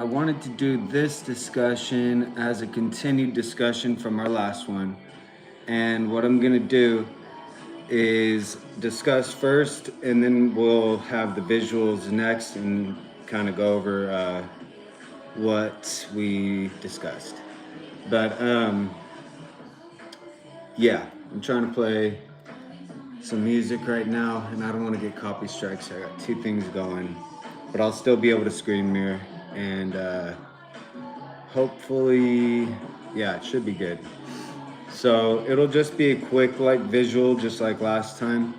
I wanted to do this discussion as a continued discussion from our last one. And what I'm gonna do is discuss first, and then we'll have the visuals next and kind of go over what we discussed. But yeah, I'm trying to play some music right now, and I don't want to get copy strikes. So I got two things going, but I'll still be able to screen mirror, and hopefully, yeah, it should be good. So it'll just be a quick like visual, just like last time.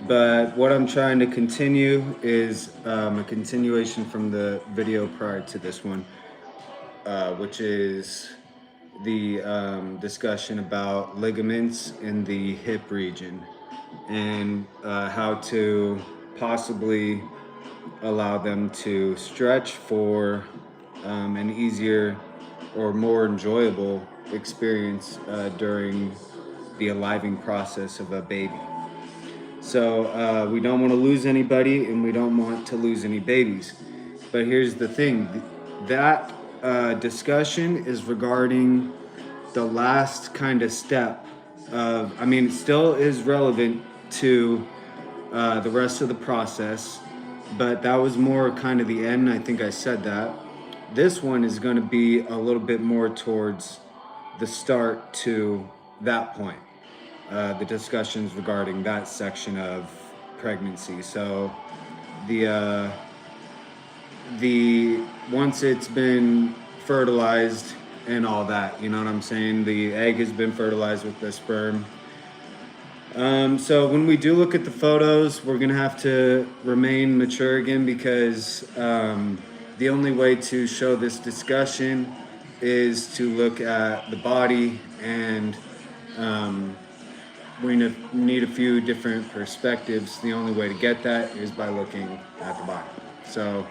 But what I'm trying to continue is a continuation from the video prior to this one, which is the discussion about ligaments in the hip region and how to possibly allow them to stretch for an easier or more enjoyable experience during the aliving process of a baby. So we don't want to lose anybody, and we don't want to lose any babies. But here's the thing, that discussion is regarding the last kind of step of, I mean, it still is relevant to the rest of the process, but that was more kind of the end. I think I said that. This one is going to be a little bit more towards the start to that point. The discussions regarding that section of pregnancy. So the once it's been fertilized and all that, you know what I'm saying? The egg has been fertilized with the sperm. So when we do look at the photos, we're gonna have to remain mature again, because the only way to show this discussion is to look at the body, and we need a few different perspectives. The only way to get that is by looking at the body. So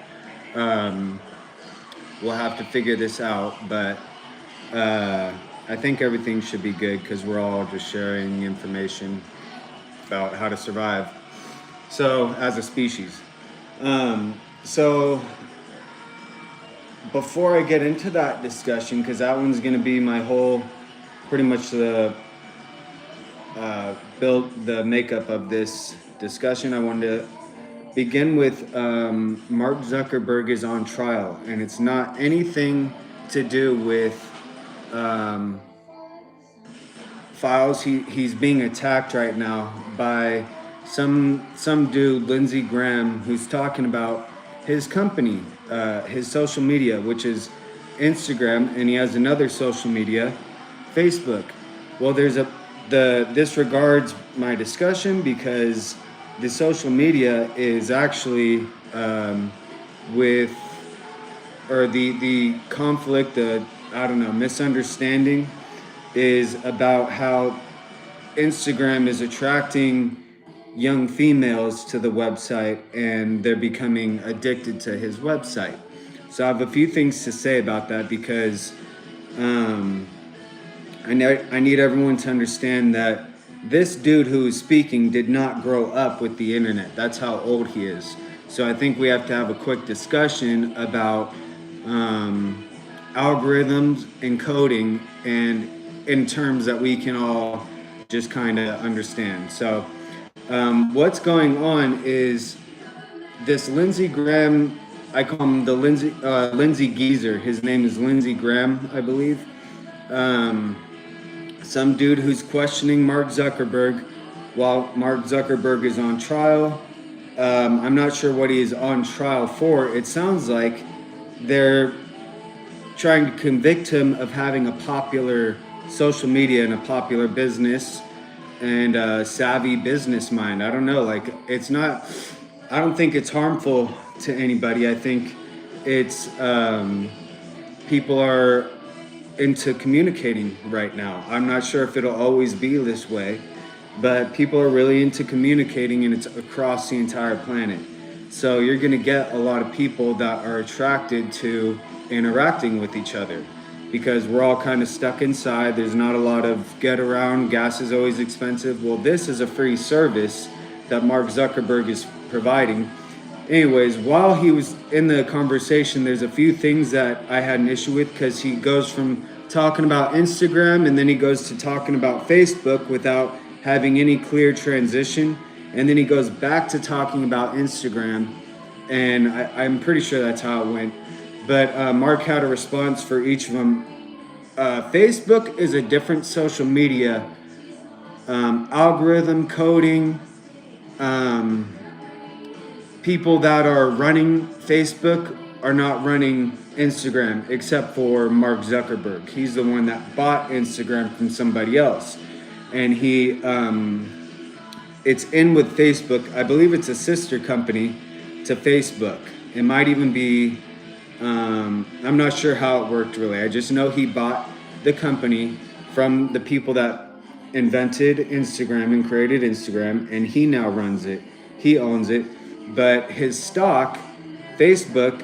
we'll have to figure this out, but I think everything should be good, because we're all just sharing information about how to survive, so as a species. So before I get into that discussion, because that one's going to be my whole, pretty much the build the makeup of this discussion, I wanted to begin with Mark Zuckerberg is on trial, and it's not anything to do with files. He's being attacked right now by some dude, Lindsey Graham, who's talking about his company, his social media, which is Instagram, and he has another social media, Facebook. Well, this regards my discussion, because the social media is actually the conflict, misunderstanding is about how Instagram is attracting young females to the website, and they're becoming addicted to his website. So I have a few things to say about that, because I need everyone to understand that this dude who is speaking did not grow up with the internet. That's how old he is. So I think we have to have a quick discussion about algorithms and coding, and in terms that we can all just kind of understand. So what's going on is this Lindsey Graham, I call him the Lindsey Geezer. His name is Lindsey Graham, I believe. Some dude who's questioning Mark Zuckerberg while Mark Zuckerberg is on trial. I'm not sure what he is on trial for. It sounds like they're trying to convict him of having a popular social media and a popular business and a savvy business mind. I don't know, like, it's not, I don't think it's harmful to anybody. I think it's people are into communicating right now. I'm not sure if it'll always be this way, but people are really into communicating, and it's across the entire planet. So you're going to get a lot of people that are attracted to interacting with each other, because we're all kind of stuck inside. There's not a lot of get around. Gas is always expensive. Well, this is a free service that Mark Zuckerberg is providing, anyways, while he was in the conversation, there's a few things that I had an issue with because he goes from talking about Instagram and then he goes to talking about Facebook without having any clear transition. And then he goes back to talking about Instagram. And I'm pretty sure that's how it went. But Mark had a response for each of them. Facebook is a different social media algorithm coding. People that are running Facebook are not running Instagram except for Mark Zuckerberg. He's the one that bought Instagram from somebody else. And it's in with Facebook. I believe it's a sister company to Facebook. It might even be, I'm not sure how it worked really. I just know he bought the company from the people that invented Instagram and created Instagram, and he now runs it. He owns it. But his stock, Facebook,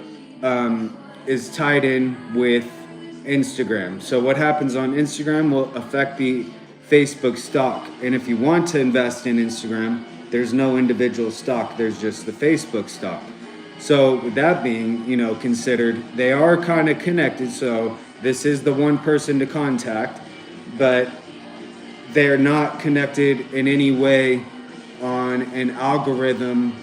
is tied in with Instagram. So what happens on Instagram will affect the Facebook stock. And if you want to invest in Instagram, there's no individual stock. There's just the Facebook stock. So with that being, considered, they are kind of connected. So this is the one person to contact, but they're not connected in any way on an algorithm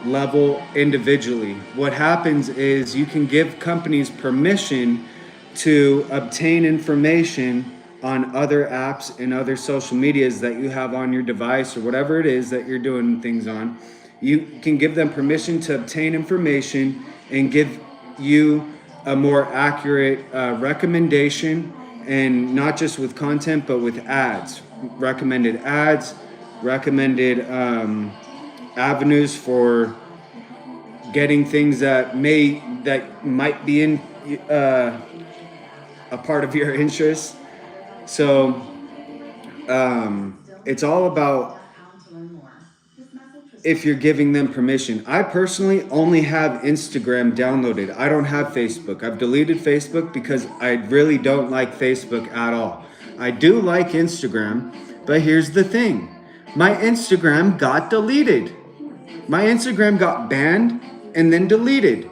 level individually. What happens is you can give companies permission to obtain information on other apps and other social medias that you have on your device or whatever it is that you're doing things on. You can give them permission to obtain information and give you a more accurate recommendation, and not just with content but with ads, recommended avenues for getting things that might be in a part of your interest. So it's all about if you're giving them permission. I personally only have Instagram downloaded. I don't have Facebook. I've deleted Facebook because I really don't like Facebook at all. I do like Instagram, but here's the thing. My Instagram got deleted. My Instagram got banned and then deleted.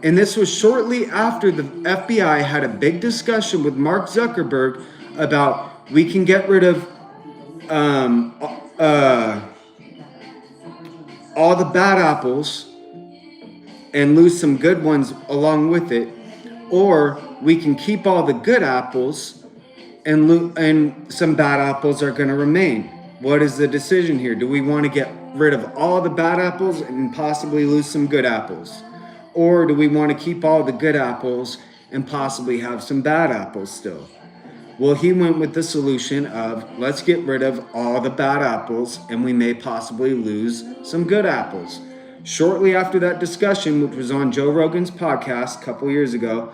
And this was shortly after the FBI had a big discussion with Mark Zuckerberg about we can get rid of all the bad apples and lose some good ones along with it, or we can keep all the good apples and some bad apples are going to remain. What is the decision here? Do we want to get rid of all the bad apples and possibly lose some good apples? Or do we want to keep all the good apples and possibly have some bad apples still? Well, he went with the solution of let's get rid of all the bad apples and we may possibly lose some good apples. Shortly after that discussion, which was on Joe Rogan's podcast a couple years ago,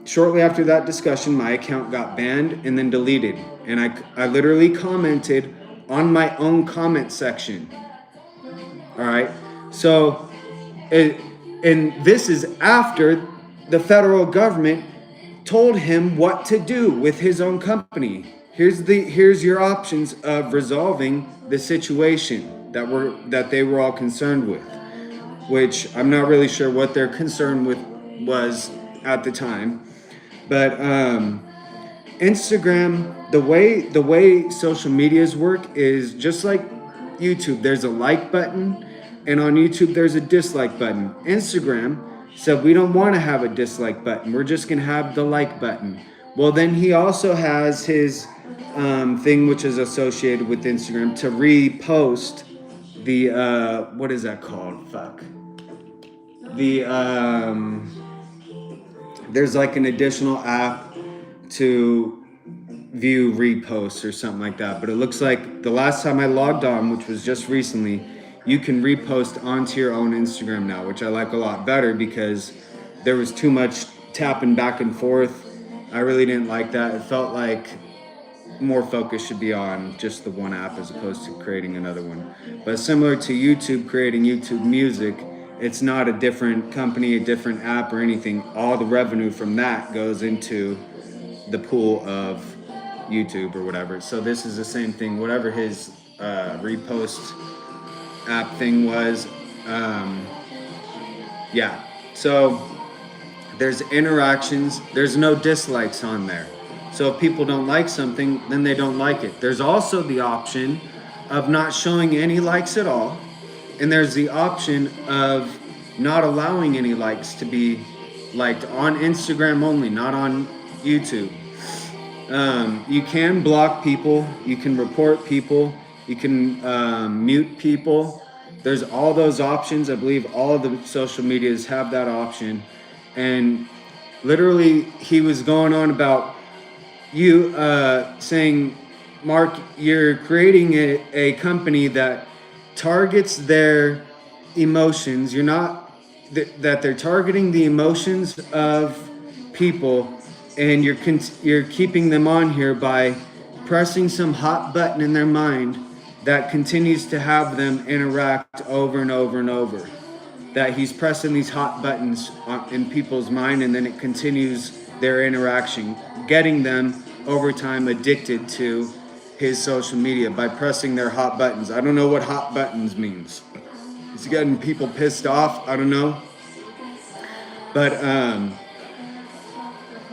shortly after that discussion, my account got banned and then deleted. And I literally commented on my own comment section. All right. So, and this is after the federal government told him what to do with his own company. Here's your options of resolving the situation that they were all concerned with, which I'm not really sure what their concern with was at the time. But Instagram, the way social medias work is just like YouTube. There's a like button, and on YouTube there's a dislike button. Instagram said we don't want to have a dislike button. We're just going to have the like button. Well, then he also has his thing which is associated with Instagram to repost the what is that called? There's like an additional app to view reposts or something like that. But it looks like the last time I logged on, which was just recently, you can repost onto your own Instagram now, which I like a lot better because there was too much tapping back and forth. I really didn't like that. It felt like more focus should be on just the one app as opposed to creating another one. But similar to YouTube creating YouTube Music, it's not a different company, a different app or anything. All the revenue from that goes into the pool of YouTube or whatever. So this is the same thing. Whatever his repost app thing was, um, yeah. So there's interactions. There's no dislikes on there. So if people don't like something, then they don't like it. There's also the option of not showing any likes at all. And there's the option of not allowing any likes to be liked on Instagram only, not on YouTube. You can block people, you can report people, you can mute people. There's all those options. I believe all of the social medias have that option. And literally, he was going on about you saying, Mark, you're creating a company that targets their emotions. You're not, that they're targeting the emotions of people, and you're keeping them on here by pressing some hot button in their mind that continues to have them interact over and over and over. That he's pressing these hot buttons in people's mind, and then it continues their interaction, getting them over time addicted to his social media by pressing their hot buttons. I don't know what hot buttons means. It's getting people pissed off. I don't know. But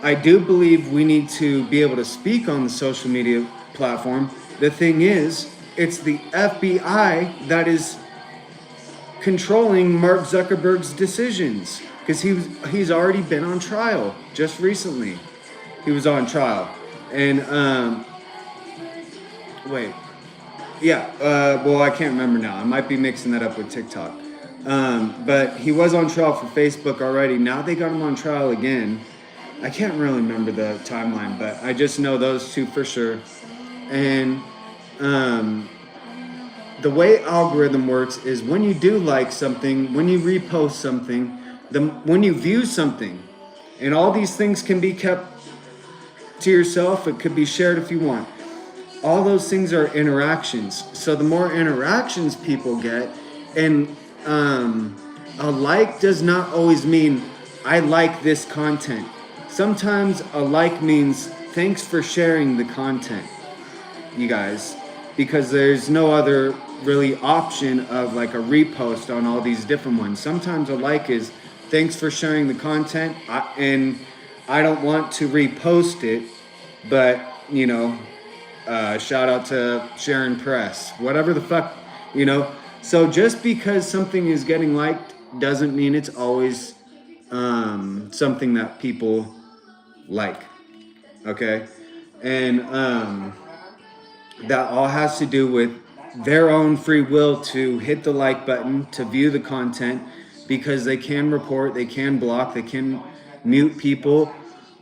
I do believe we need to be able to speak on the social media platform. The thing is, it's the FBI that is controlling Mark Zuckerberg's decisions, because he's already been on trial just recently. He was on trial, and well, I can't remember now. I might be mixing that up with TikTok. But he was on trial for Facebook already. Now they got him on trial again. I can't really remember the timeline, but I just know those two for sure. And the way algorithm works is when you do like something, when you repost something, when you view something, and all these things can be kept to yourself. It could be shared if you want. All those things are interactions. So the more interactions people get, and a like does not always mean I like this content. Sometimes a like means thanks for sharing the content, you guys, because there's no other really option of like a repost on all these different ones. Sometimes a like is thanks for sharing the content, and I don't want to repost it, but you know, shout out to Sharon Press, whatever the fuck, you know. So just because something is getting liked doesn't mean it's always something that people like, okay? And that all has to do with their own free will to hit the like button, to view the content, because they can report, they can block, they can mute people.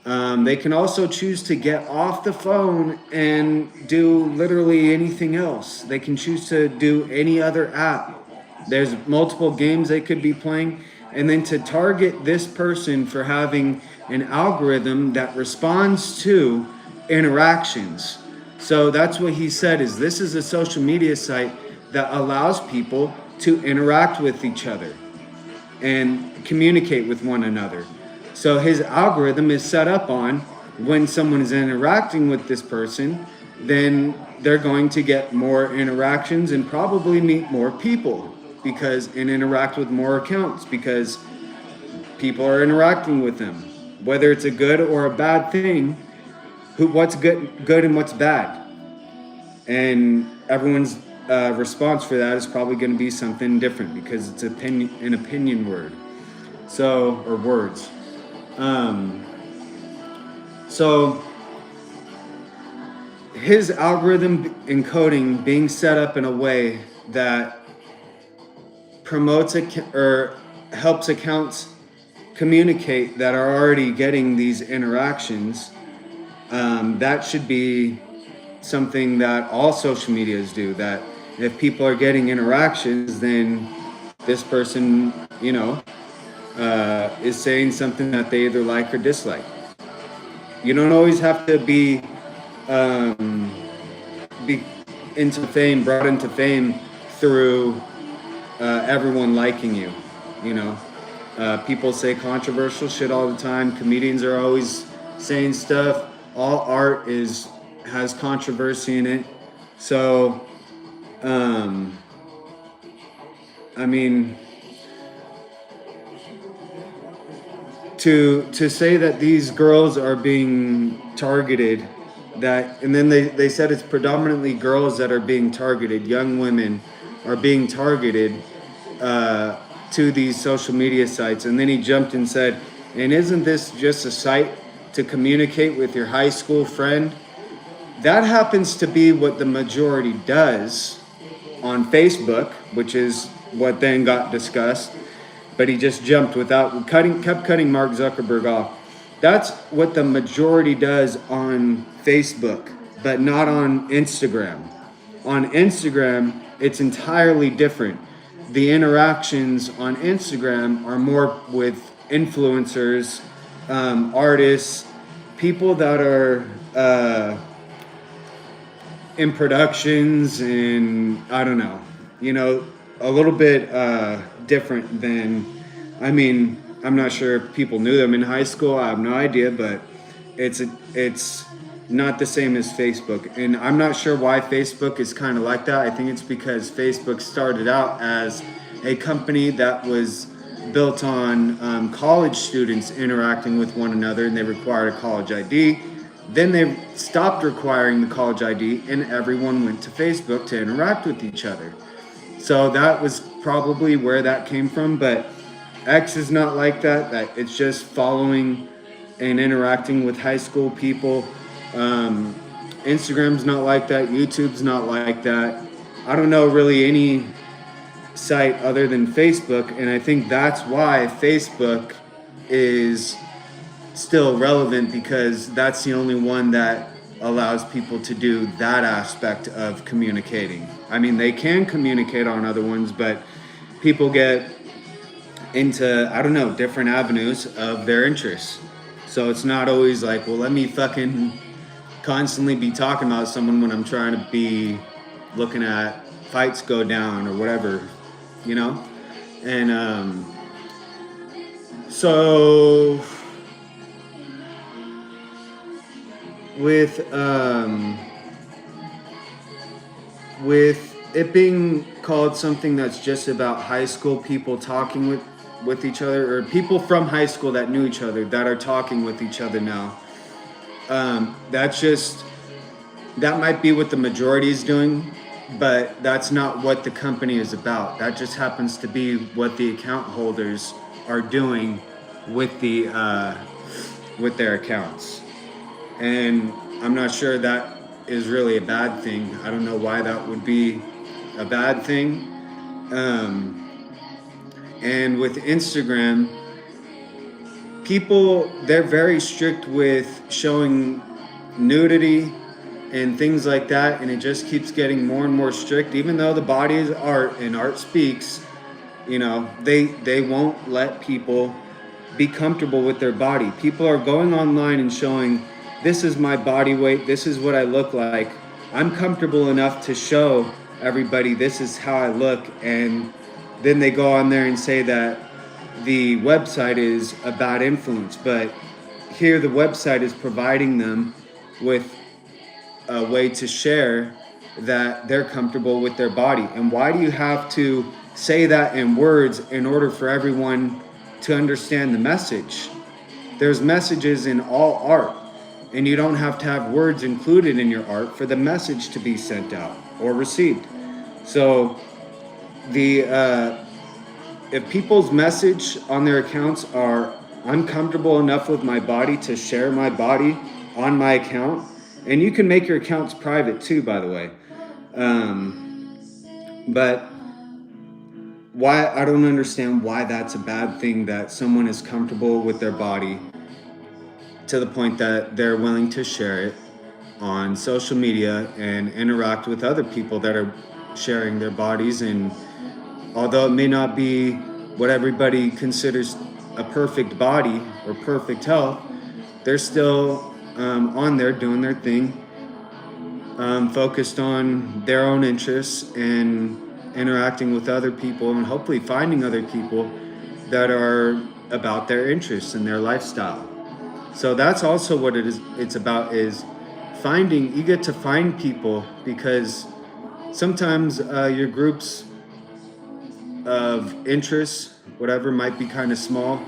They can also choose to get off the phone and do literally anything else. They can choose to do any other app. There's multiple games they could be playing. And then to target this person for having an algorithm that responds to interactions. So that's what he said, is this is a social media site that allows people to interact with each other and communicate with one another. So his algorithm is set up on when someone is interacting with this person, then they're going to get more interactions and probably meet more people and interact with more accounts because people are interacting with them. Whether it's a good or a bad thing, what's good and what's bad. And everyone's response for that is probably going to be something different because it's an opinion word. So, or words. So his algorithm encoding being set up in a way that promotes or helps accounts communicate that are already getting these interactions, that should be something that all social medias do. That if people are getting interactions, then this person, is saying something that they either like or dislike. You don't always have to be brought into fame through everyone liking you. People say controversial shit all the time. Comedians are always saying stuff. All art has controversy in it. So, to say that these girls are being targeted, that, and then they said it's predominantly girls that are being targeted, young women are being targeted to these social media sites. And then he jumped and said, and isn't this just a site to communicate with your high school friend? That happens to be what the majority does on Facebook, which is what then got discussed. But he just jumped without kept cutting Mark Zuckerberg off. That's what the majority does on Facebook, but not on Instagram. On Instagram, it's entirely different. The interactions on Instagram are more with influencers, artists, people that are in productions, and I don't know, a little bit different than, I'm not sure if people knew them in high school. I have no idea, but it's not the same as Facebook. And I'm not sure why Facebook is kind of like that. I think it's because Facebook started out as a company that was built on college students interacting with one another, and they required a college ID. Then they stopped requiring the college ID, and everyone went to Facebook to interact with each other. So that was probably where that came from. But X is not like that. That it's just following and interacting with high school people. Instagram's not like that. YouTube's not like that. I don't know really any site other than Facebook, and I think that's why Facebook is still relevant, because that's the only one that allows people to do that aspect of communicating. They can communicate on other ones, but people get into, I don't know, different avenues of their interests. So it's not always like, well, let me fucking constantly be talking about someone when I'm trying to be looking at fights go down or whatever, And so with it being called something that's just about high school people talking with each other, or people from high school that knew each other that are talking with each other now, that might be what the majority is doing, but that's not what the company is about. That just happens to be what the account holders are doing with with their accounts. And I'm not sure that is really a bad thing. I don't know why that would be a bad thing. And with Instagram, people, they're very strict with showing nudity and things like that, and it just keeps getting more and more strict. Even though the body is art and art speaks, they won't let people be comfortable with their body. People are going online and showing, this is my body weight, this is what I look like, I'm comfortable enough to show everybody this is how I look. And then they go on there and say that the website is a bad influence, but here the website is providing them with a way to share that they're comfortable with their body. And why do you have to say that in words in order for everyone to understand the message? There's messages in all art, and you don't have to have words included in your art for the message to be sent out or received. So if people's message on their accounts are, I'm comfortable enough with my body to share my body on my account, and you can make your accounts private too, by the way. But why, I don't understand why that's a bad thing, that someone is comfortable with their body to the point that they're willing to share it on social media and interact with other people that are sharing their bodies. And although it may not be what everybody considers a perfect body or perfect health, they're still on there doing their thing, focused on their own interests and interacting with other people, and hopefully finding other people that are about their interests and their lifestyle. So that's also what it's about, is finding, you get to find people, because sometimes your groups of interests, whatever, might be kind of small,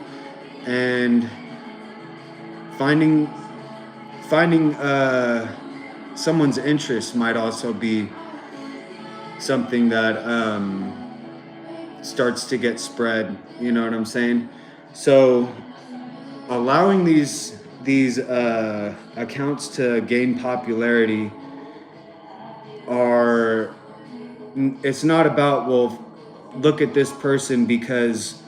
and finding someone's interest might also be something that starts to get spread. You know what I'm saying? So allowing these accounts to gain popularity are, it's not about, well, look at this person because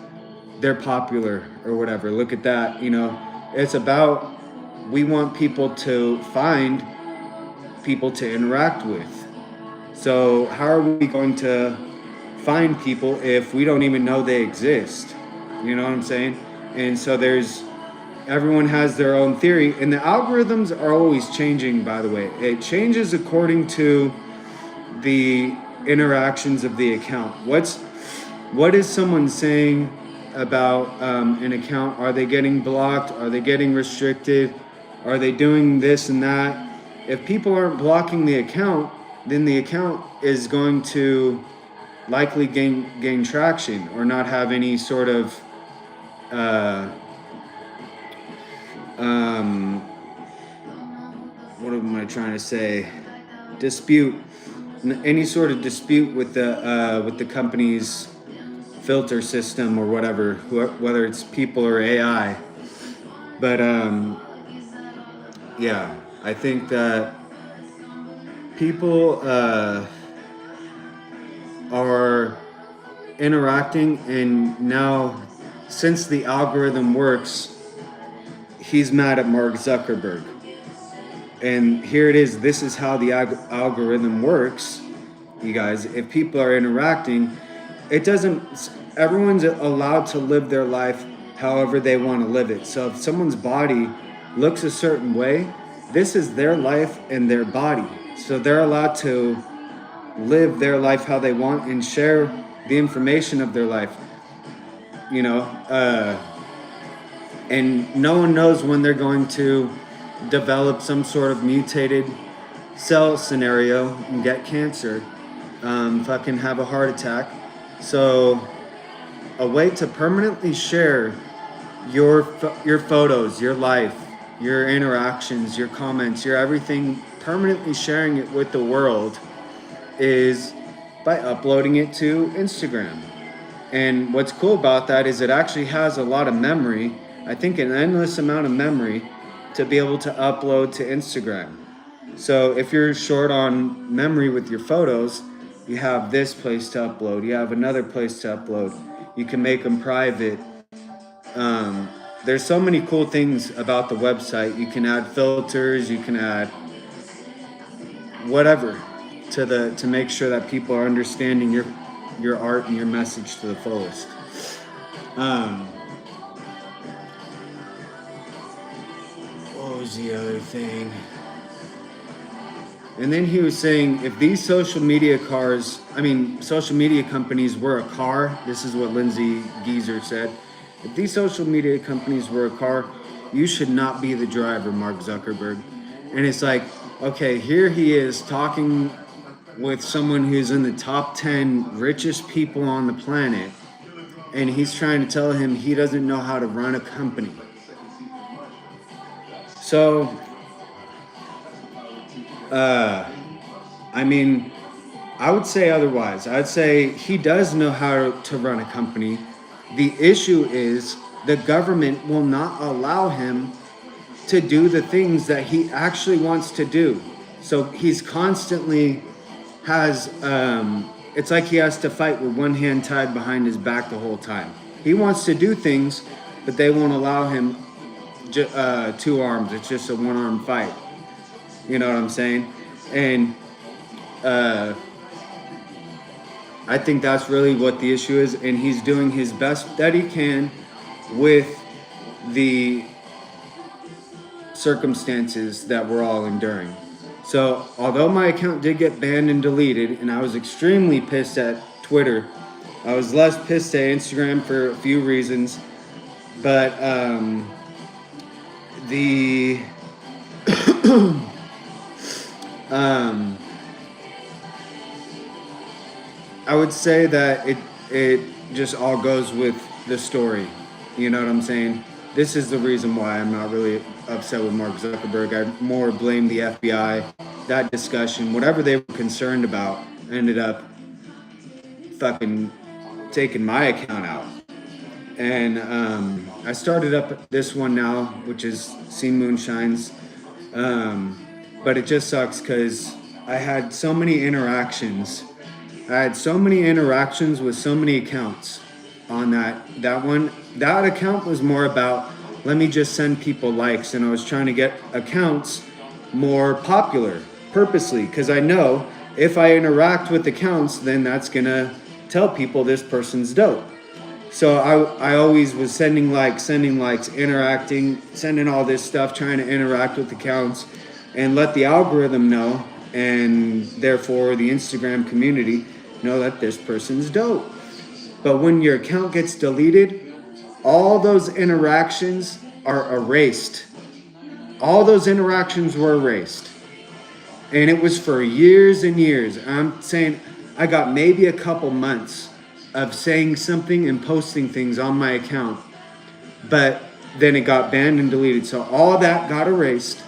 they're popular or whatever. Look at that, you know. It's about, we want people to find people to interact with. So how are we going to find people if we don't even know they exist? You know what I'm saying? And so everyone has their own theory, and the algorithms are always changing, by the way. It changes according to the interactions of the account. What is someone saying about an account? Are they getting blocked? Are they getting restricted? Are they doing this and that? If people aren't blocking the account, then the account is going to likely gain traction or not have any sort of what am I trying to say? Dispute, any sort of dispute with the company's filter system or whatever, whether it's people or AI. But yeah, I think that people are interacting, and now, since the algorithm works, he's mad at Mark Zuckerberg. And here it is. This is how the algorithm works, you guys. If people are interacting, everyone's allowed to live their life however they want to live it. So if someone's body looks a certain way, this is their life and their body. So they're allowed to live their life how they want and share the information of their life, you know. And no one knows when they're going to develop some sort of mutated cell scenario and get cancer, fucking have a heart attack. So a way to permanently share your photos, your life, your interactions, your comments, your everything, permanently sharing it with the world is by uploading it to Instagram. And what's cool about that is it actually has a lot of memory, I think an endless amount of memory, to be able to upload to Instagram. So if you're short on memory with your photos, you have this place to upload, you have another place to upload, you can make them private. There's so many cool things about the website. You can add filters, you can add whatever to make sure that people are understanding your art and your message to the fullest. What was the other thing? And then he was saying, if these social media companies were a car, this is what Lindsay Geezer said. If these social media companies were a car, you should not be the driver, Mark Zuckerberg. And it's like, okay, here he is talking with someone who's in the top 10 richest people on the planet, and he's trying to tell him he doesn't know how to run a company. So, I would say otherwise. I'd say he does know how to run a company. The issue is the government will not allow him to do the things that he actually wants to do. So he's constantly it's like he has to fight with one hand tied behind his back the whole time. He wants to do things, but they won't allow him two arms. It's just a one-arm fight. You know what I'm saying? And I think that's really what the issue is, and he's doing his best that he can with the circumstances that we're all enduring. So, although my account did get banned and deleted, and I was extremely pissed at Twitter, I was less pissed at Instagram for a few reasons, but I would say that it just all goes with the story. You know what I'm saying? this is the reason why I'm not really upset with Mark Zuckerberg. I more blame the FBI. That discussion, whatever they were concerned about, ended up fucking taking my account out. And I started up this one now, which is Sea Moonshines. But it just sucks because I had so many interactions. I had so many interactions with so many accounts on that one. That account was more about let me just send people likes, and I was trying to get accounts more popular purposely because I know if I interact with accounts, then that's gonna tell people this person's dope. So I always was sending likes, interacting, sending all this stuff, trying to interact with accounts and let the algorithm know, and therefore the Instagram community know that this person's dope. But when your account gets deleted, all those interactions are erased. All those interactions were erased. And it was for years and years. I'm saying I got maybe a couple months of saying something and posting things on my account, but then it got banned and deleted. So all that got erased.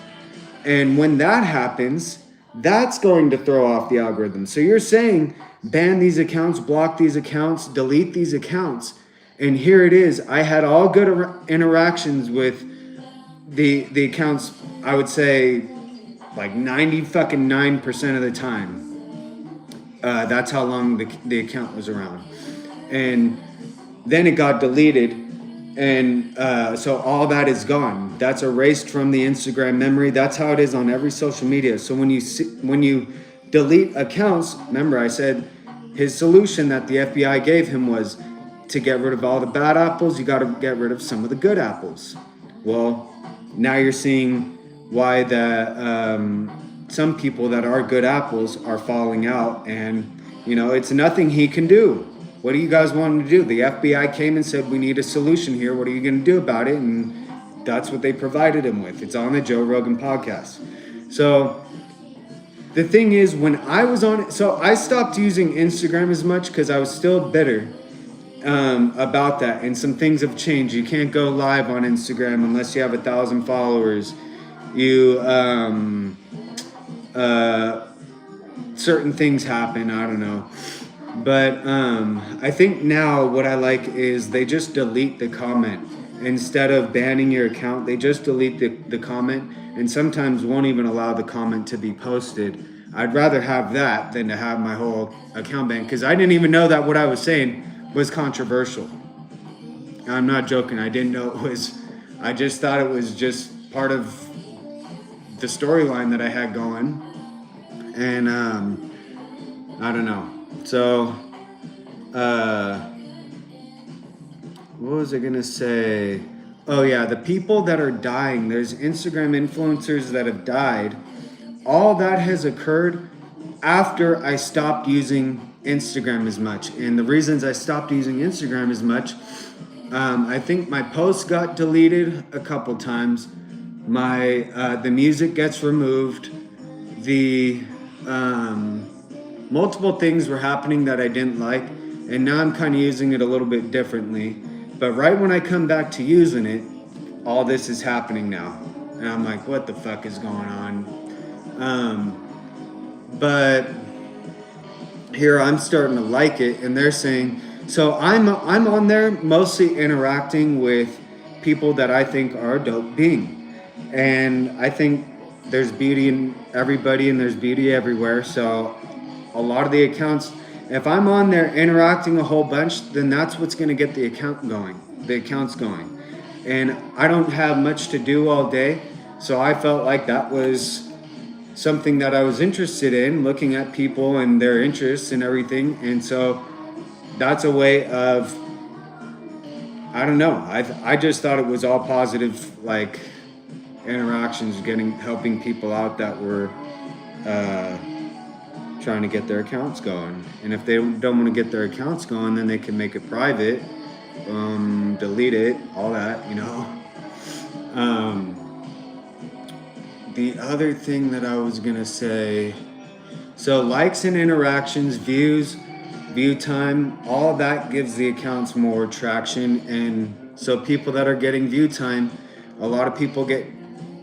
And when that happens, that's going to throw off the algorithm. So you're saying ban these accounts, block these accounts, delete these accounts. And here it is. I had all good interactions with the accounts, I would say like 90% of the time. That's how long the account was around. And then it got deleted, and so all that is gone. That's erased from the Instagram memory. That's how it is on every social media. So when you delete accounts, remember I said his solution that the FBI gave him was to get rid of all the bad apples. You got to get rid of some of the good apples. Well, now you're seeing why some people that are good apples are falling out, and it's nothing he can do. What do you guys want him to do? The FBI came and said, we need a solution here. What are you going to do about it? And that's what they provided him with. It's on the Joe Rogan podcast. So the thing is, when I was on it, so I stopped using Instagram as much because I was still bitter about that. And some things have changed. You can't go live on Instagram unless you have 1,000 followers. Certain things happen. I don't know. But I think now what I like is they just delete the comment. Instead of banning your account, they just delete the comment, and sometimes won't even allow the comment to be posted. I'd rather have that than to have my whole account banned, because I didn't even know that what I was saying was controversial. I'm not joking. I didn't know it was. I just thought it was just part of the storyline that I had going. And I don't know. So, what was I gonna say? Oh yeah, the people that are dying, there's Instagram influencers that have died. All that has occurred after I stopped using Instagram as much. And the reasons I stopped using Instagram as much, I think my posts got deleted a couple times. The music gets removed. Multiple things were happening that I didn't like, and now I'm kind of using it a little bit differently. But right when I come back to using it, all this is happening now. And I'm like, what the fuck is going on? But here I'm starting to like it, and they're saying, so I'm on there mostly interacting with people that I think are a dope being. And I think there's beauty in everybody and there's beauty everywhere. So a lot of the accounts, if I'm on there interacting a whole bunch, then that's what's going to get the accounts going. And I don't have much to do all day, so I felt like that was something that I was interested in, looking at people and their interests and everything. And so that's a way of, I don't know, I just thought it was all positive, like interactions, helping people out that were trying to get their accounts going. And if they don't want to get their accounts going, then they can make it private, delete it, all that, The other thing that I was gonna say, so likes and interactions, views, view time, all that gives the accounts more traction and So people that are getting view time, a lot of people get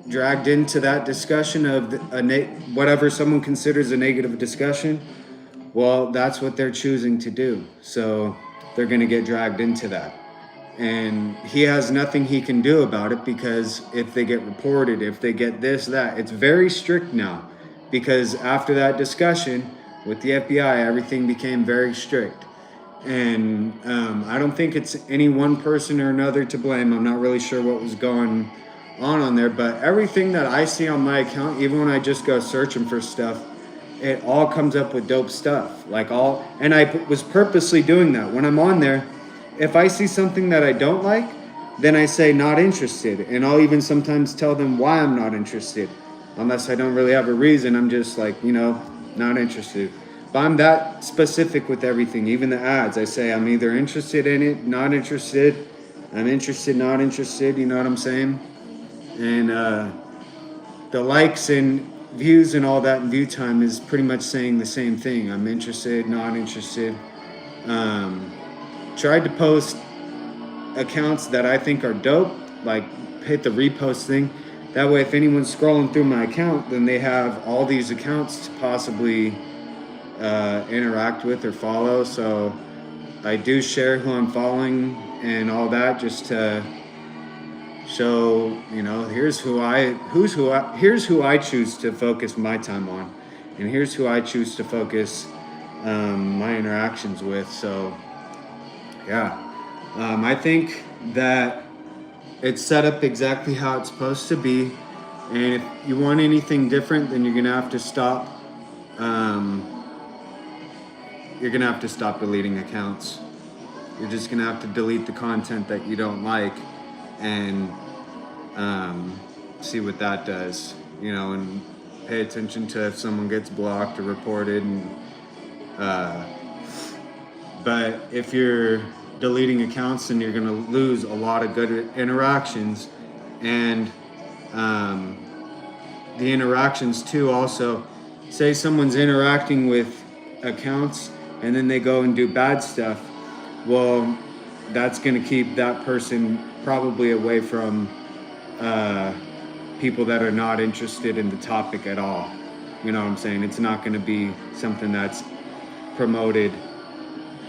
dragged into that discussion of whatever someone considers a negative discussion. Well, that's what they're choosing to do. So they're going to get dragged into that. And he has nothing he can do about it, because if they get reported, if they get this, that, it's very strict now. Because after that discussion with the FBI, everything became very strict. And I don't think it's any one person or another to blame. I'm not really sure what was going on there, but everything that I see on my account, even when I just go searching for stuff, it all comes up with dope stuff. And I was purposely doing that. When I'm on there, if I see something that I don't like, then I say not interested. And I'll even sometimes tell them why I'm not interested. Unless I don't really have a reason, I'm just like, not interested. But I'm that specific with everything, even the ads. I say I'm either interested in it, not interested, I'm interested, not interested, you know what I'm saying? And the likes and views and all that and view time is pretty much saying the same thing. I'm interested, not interested. Tried to post accounts that I think are dope, like hit the repost thing. That way, if anyone's scrolling through my account, then they have all these accounts to possibly interact with or follow. So I do share who I'm following and all that, just to show, here's who I choose to focus my time on, and here's who I choose to focus my interactions with. So yeah, I think that it's set up exactly how it's supposed to be. And if you want anything different, then you're gonna have to stop. You're gonna have to stop deleting accounts. You're just gonna have to delete the content that you don't like, and see what that does. And pay attention to if someone gets blocked or reported. And but if you're deleting accounts, then you're gonna lose a lot of good interactions. And the interactions too, also, say someone's interacting with accounts and then they go and do bad stuff, well, that's going to keep that person probably away from people that are not interested in the topic at all. You know what I'm saying? It's not going to be something that's promoted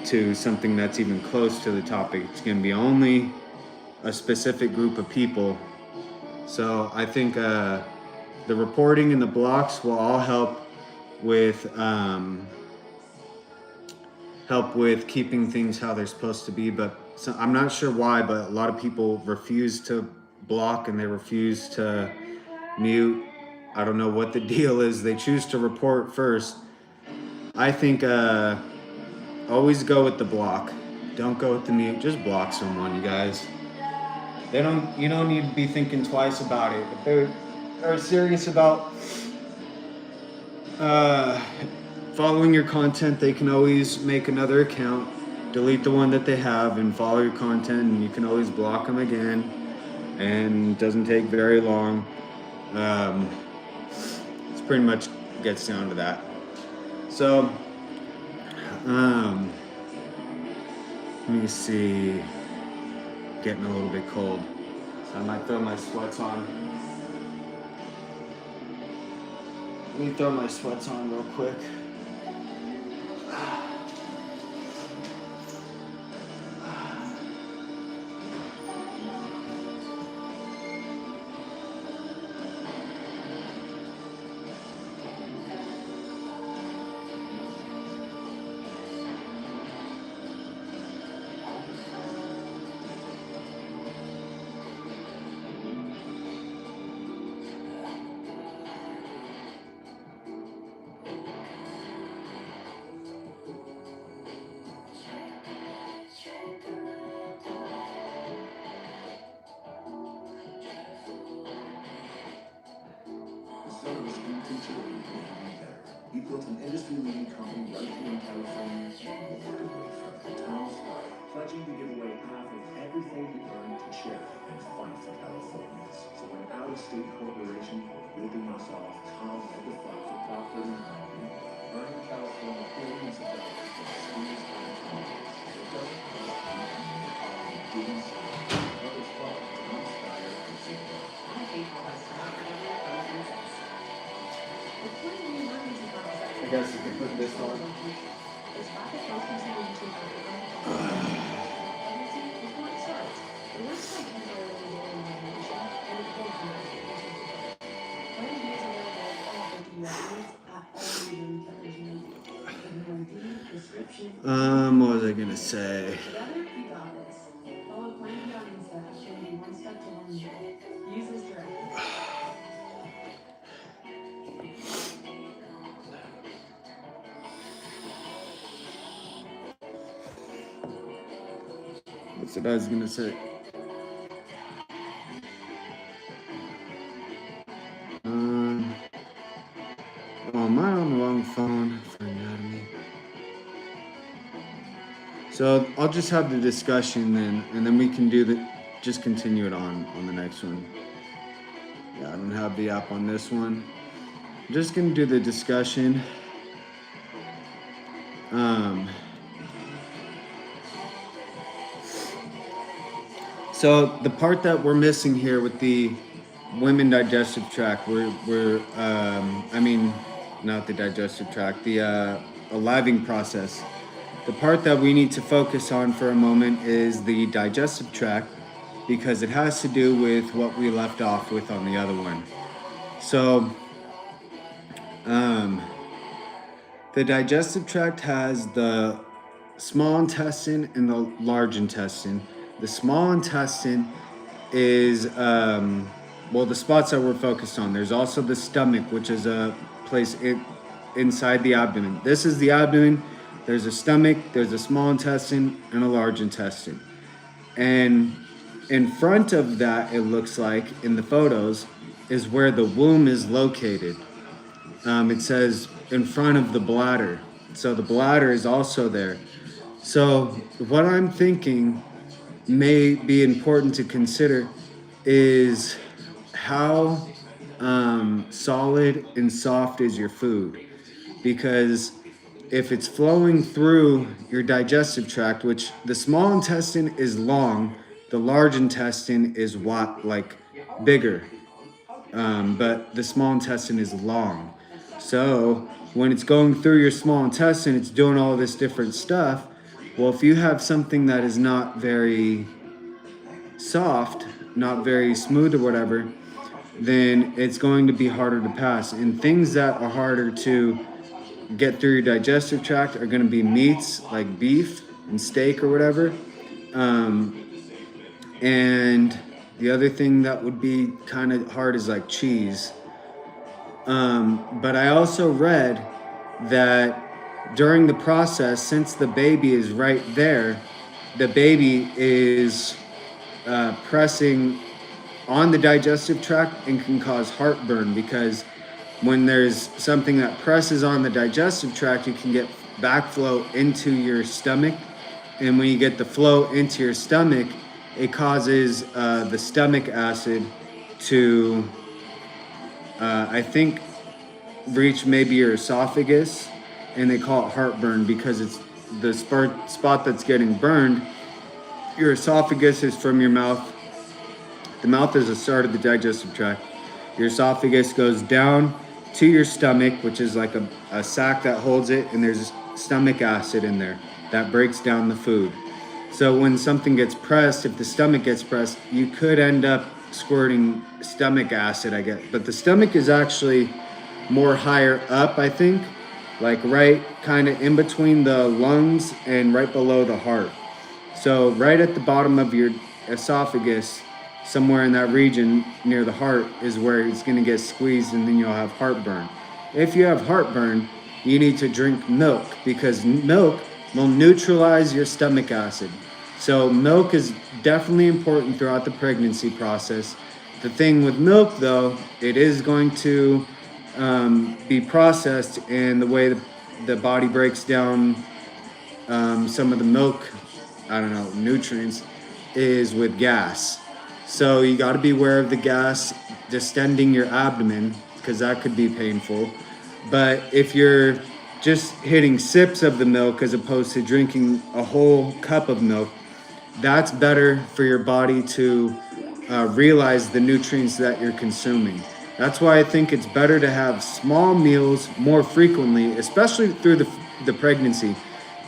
to something that's even close to the topic. It's going to be only a specific group of people. So I think the reporting and the blocks will all help with keeping things how they're supposed to be. But I'm not sure why, but a lot of people refuse to block and they refuse to mute. I don't know what the deal is. They choose to report first. I think always go with the block. Don't go with the mute. Just block someone, you guys. You don't need to be thinking twice about it. If they're serious about following your content, they can always make another account, delete the one that they have, and follow your content, and you can always block them again, and it doesn't take very long. It's pretty much gets down to that. So let me see, getting a little bit cold, so I might throw my sweats on. Let me throw my sweats on real quick. He built an industry-leading company right here in California, pledging to give away half of everything he earned to charity and fight for Californians. So when out-of-state corporation ripping us off, Tom had to fight for property and earning California billions of dollars from schools and colleges. It doesn't cost people, didn't guess I could put this on. What was I gonna say? What's what I was gonna say? Oh, am I on the wrong phone for anatomy? So I'll just have the discussion then, and then we can do just continue it on the next one. Yeah, I don't have the app on this one. I'm just gonna do the discussion. So the part that we're missing here with the women digestive tract, I mean, not the digestive tract, the aliving process. The part that we need to focus on for a moment is the digestive tract, because it has to do with what we left off with on the other one. So, the digestive tract has the small intestine and the large intestine. The small intestine is, the spots that we're focused on. There's also the stomach, which is a place inside the abdomen. This is the abdomen. There's a stomach, there's a small intestine, and a large intestine. And in front of that, it looks like, in the photos, is where the womb is located. It says in front of the bladder. So the bladder is also there. So what I'm thinking may be important to consider is how solid and soft is your food. Because if it's flowing through your digestive tract, which the small intestine is long, the large intestine is bigger, but the small intestine is long. So when it's going through your small intestine, it's doing all this different stuff. Well, if you have something that is not very soft, not very smooth or whatever, then it's going to be harder to pass. And things that are harder to get through your digestive tract are going to be meats like beef and steak or whatever. And the other thing that would be kind of hard is like cheese. But I also read that during the process, since the baby is right there, the baby is pressing on the digestive tract and can cause heartburn, because when there's something that presses on the digestive tract, you can get backflow into your stomach. And when you get the flow into your stomach, it causes the stomach acid to, I think, reach maybe your esophagus. And they call it heartburn because it's the spot that's getting burned. Your esophagus is from your mouth. The mouth is the start of the digestive tract. Your esophagus goes down to your stomach, which is like a sac that holds it, and there's stomach acid in there that breaks down the food. So when something gets pressed, if the stomach gets pressed, you could end up squirting stomach acid, I guess. But the stomach is actually more higher up, I think, like right kind of in between the lungs and right below the heart. So right at the bottom of your esophagus, somewhere in that region near the heart, is where it's going to get squeezed, and then you'll have heartburn. If you have heartburn, you need to drink milk, because milk will neutralize your stomach acid. So milk is definitely important throughout the pregnancy process. The thing with milk, though, it is going to be processed, and the way the body breaks down some of the milk, nutrients, is with gas. So you got to be aware of the gas distending your abdomen, because that could be painful. But if you're just hitting sips of the milk as opposed to drinking a whole cup of milk, that's better for your body to realize the nutrients that you're consuming. That's why I think it's better to have small meals more frequently, especially through the pregnancy.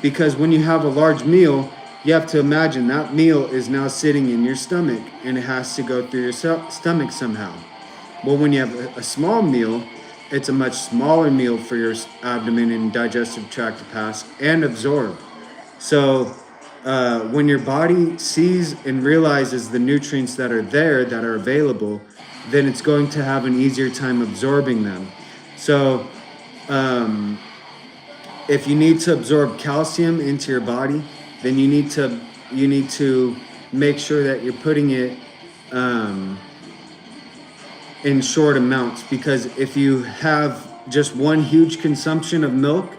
Because when you have a large meal, you have to imagine that meal is now sitting in your stomach and it has to go through your stomach somehow. Well, when you have a small meal, it's a much smaller meal for your abdomen and digestive tract to pass and absorb. So, when your body sees and realizes the nutrients that are there, that are available, then it's going to have an easier time absorbing them. So, if you need to absorb calcium into your body, then you need to make sure that you're putting it in short amounts, because if you have just one huge consumption of milk,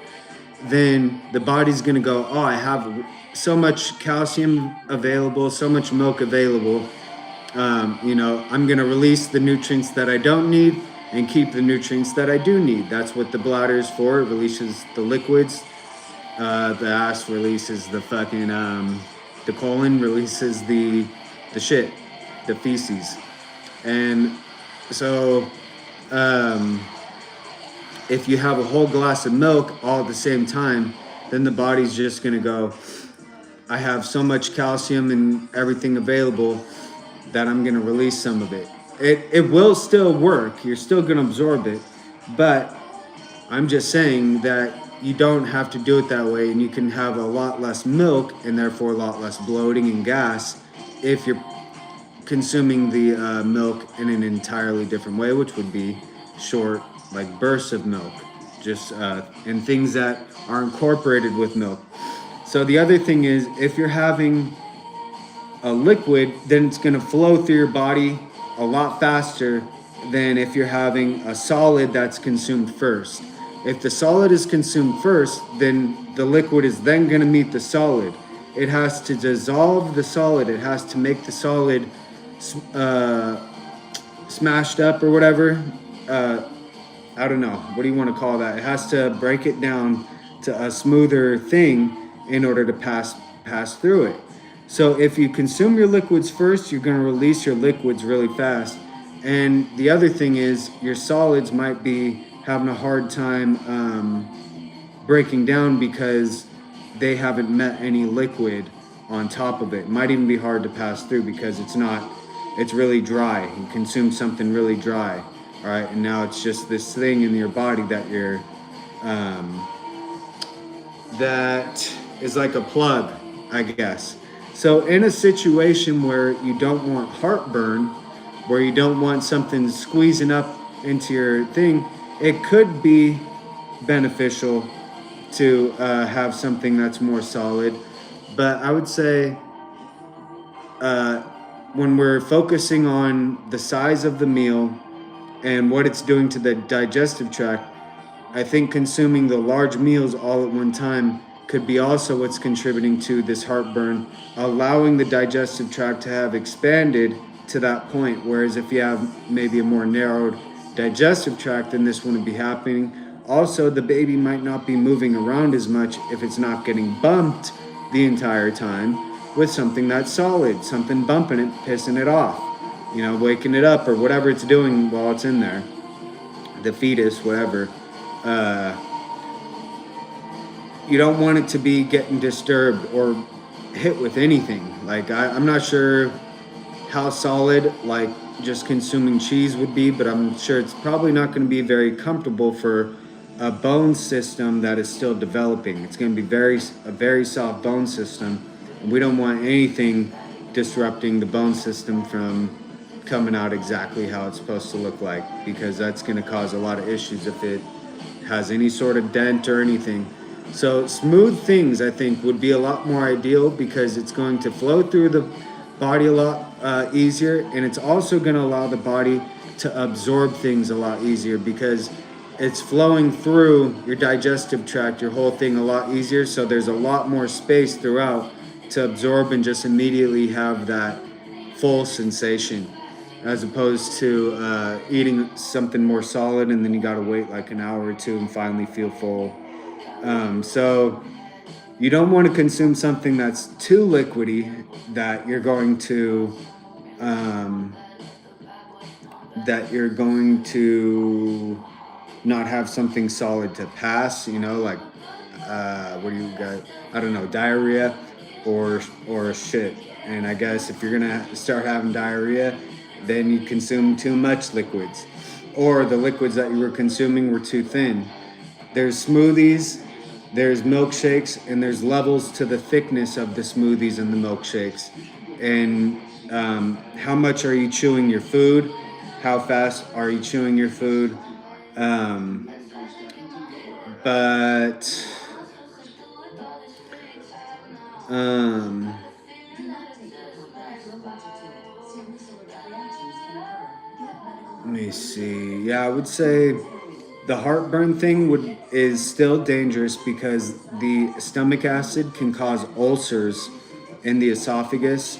then the body's going to go, oh, I have so much calcium available, so much milk available. I'm going to release the nutrients that I don't need and keep the nutrients that I do need. That's what the bladder is for. It releases the liquids. The ass releases the fucking, the colon releases the shit, the feces. And so, if you have a whole glass of milk all at the same time, then the body's just gonna go, I have so much calcium and everything available that I'm gonna release some of it. It will still work, you're still gonna absorb it, but I'm just saying that you don't have to do it that way, and you can have a lot less milk and therefore a lot less bloating and gas if you're consuming the milk in an entirely different way, which would be short, like bursts of milk, just and things that are incorporated with milk. So the other thing is, if you're having a liquid, then it's going to flow through your body a lot faster than if you're having a solid that's consumed first. If the solid is consumed first, then the liquid is then going to meet the solid. It has to dissolve the solid. It has to make the solid smashed up or whatever. I don't know. What do you want to call that? It has to break it down to a smoother thing in order to pass through it. So if you consume your liquids first, you're going to release your liquids really fast. And the other thing is, your solids might be having a hard time breaking down because they haven't met any liquid on top of it. It might even be hard to pass through because it's really dry. You consume something really dry, all right? And now it's just this thing in your body that that is like a plug, I guess. So in a situation where you don't want heartburn, where you don't want something squeezing up into your thing, it could be beneficial to have something that's more solid. But I would say when we're focusing on the size of the meal and what it's doing to the digestive tract, I think consuming the large meals all at one time could be also what's contributing to this heartburn, allowing the digestive tract to have expanded to that point. Whereas if you have maybe a more narrowed digestive tract, then this wouldn't be happening. Also, the baby might not be moving around as much if it's not getting bumped the entire time with something that's solid, something bumping it, pissing it off, waking it up or whatever it's doing while it's in there, the fetus, whatever. You don't want it to be getting disturbed or hit with anything. Like I'm not sure how solid like just consuming cheese would be, but I'm sure it's probably not going to be very comfortable for a bone system that is still developing. It's going to be a very soft bone system, and we don't want anything disrupting the bone system from coming out exactly how it's supposed to look like, because that's going to cause a lot of issues if it has any sort of dent or anything. So smooth things, I think, would be a lot more ideal, because it's going to flow through the body a lot easier, and it's also going to allow the body to absorb things a lot easier, because it's flowing through your digestive tract, your whole thing, a lot easier. So there's a lot more space throughout to absorb and just immediately have that full sensation, as opposed to eating something more solid and then you got to wait like an hour or two and finally feel full. So you don't want to consume something that's too liquidy, that you're going to that you're going to not have something solid to pass, like what do you got? I don't know, diarrhea or shit. And I guess if you're gonna start having diarrhea, then you consume too much liquids, or the liquids that you were consuming were too thin. There's smoothies, there's milkshakes, and there's levels to the thickness of the smoothies and the milkshakes. And how much are you chewing your food? How fast are you chewing your food? Um, but um, let me see. Yeah, I would say the heartburn thing is still dangerous because the stomach acid can cause ulcers in the esophagus,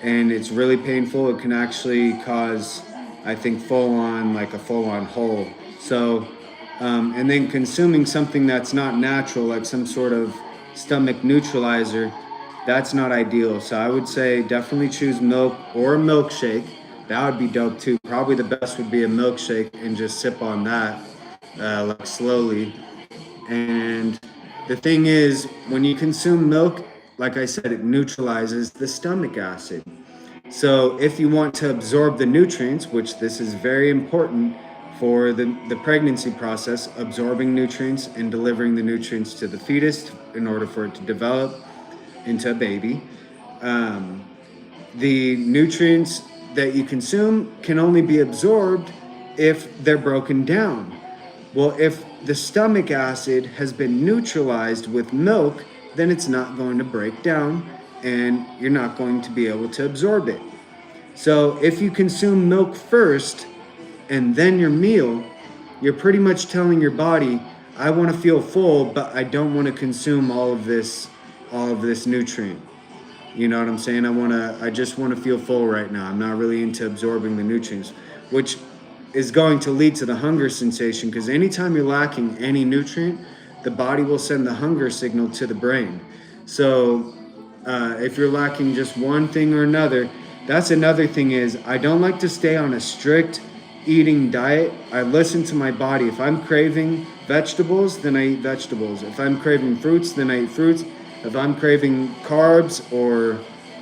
and it's really painful. It can actually cause, I think, full on hole. So, and then consuming something that's not natural, like some sort of stomach neutralizer, that's not ideal. So I would say definitely choose milk or a milkshake. That would be dope too. Probably the best would be a milkshake and just sip on that, like slowly. And the thing is, when you consume milk, like I said, it neutralizes the stomach acid. So if you want to absorb the nutrients, which this is very important for the pregnancy process, absorbing nutrients and delivering the nutrients to the fetus in order for it to develop into a baby. The nutrients that you consume can only be absorbed if they're broken down. Well, if the stomach acid has been neutralized with milk, then it's not going to break down and you're not going to be able to absorb it. So if you consume milk first and then your meal, you're pretty much telling your body, I want to feel full, but I don't want to consume all of this nutrient. You know what I'm saying? I just want to feel full right now. I'm not really into absorbing the nutrients, which is going to lead to the hunger sensation, because anytime you're lacking any nutrient, the body will send the hunger signal to the brain. So if you're lacking just one thing or another, that's another thing is I don't like to stay on a strict eating diet. I listen to my body. If I'm craving vegetables, then I eat vegetables. If I'm craving fruits, then I eat fruits. If I'm craving carbs, or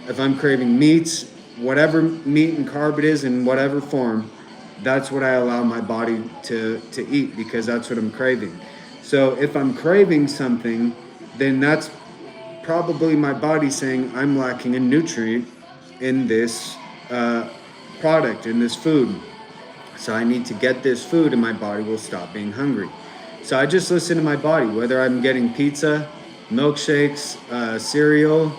if I'm craving meats, whatever meat and carb it is in whatever form, that's what I allow my body to eat, because that's what I'm craving. So if I'm craving something, then that's probably my body saying I'm lacking a nutrient in this product, in this food. So I need to get this food and my body will stop being hungry. So I just listen to my body, whether I'm getting pizza, milkshakes, cereal,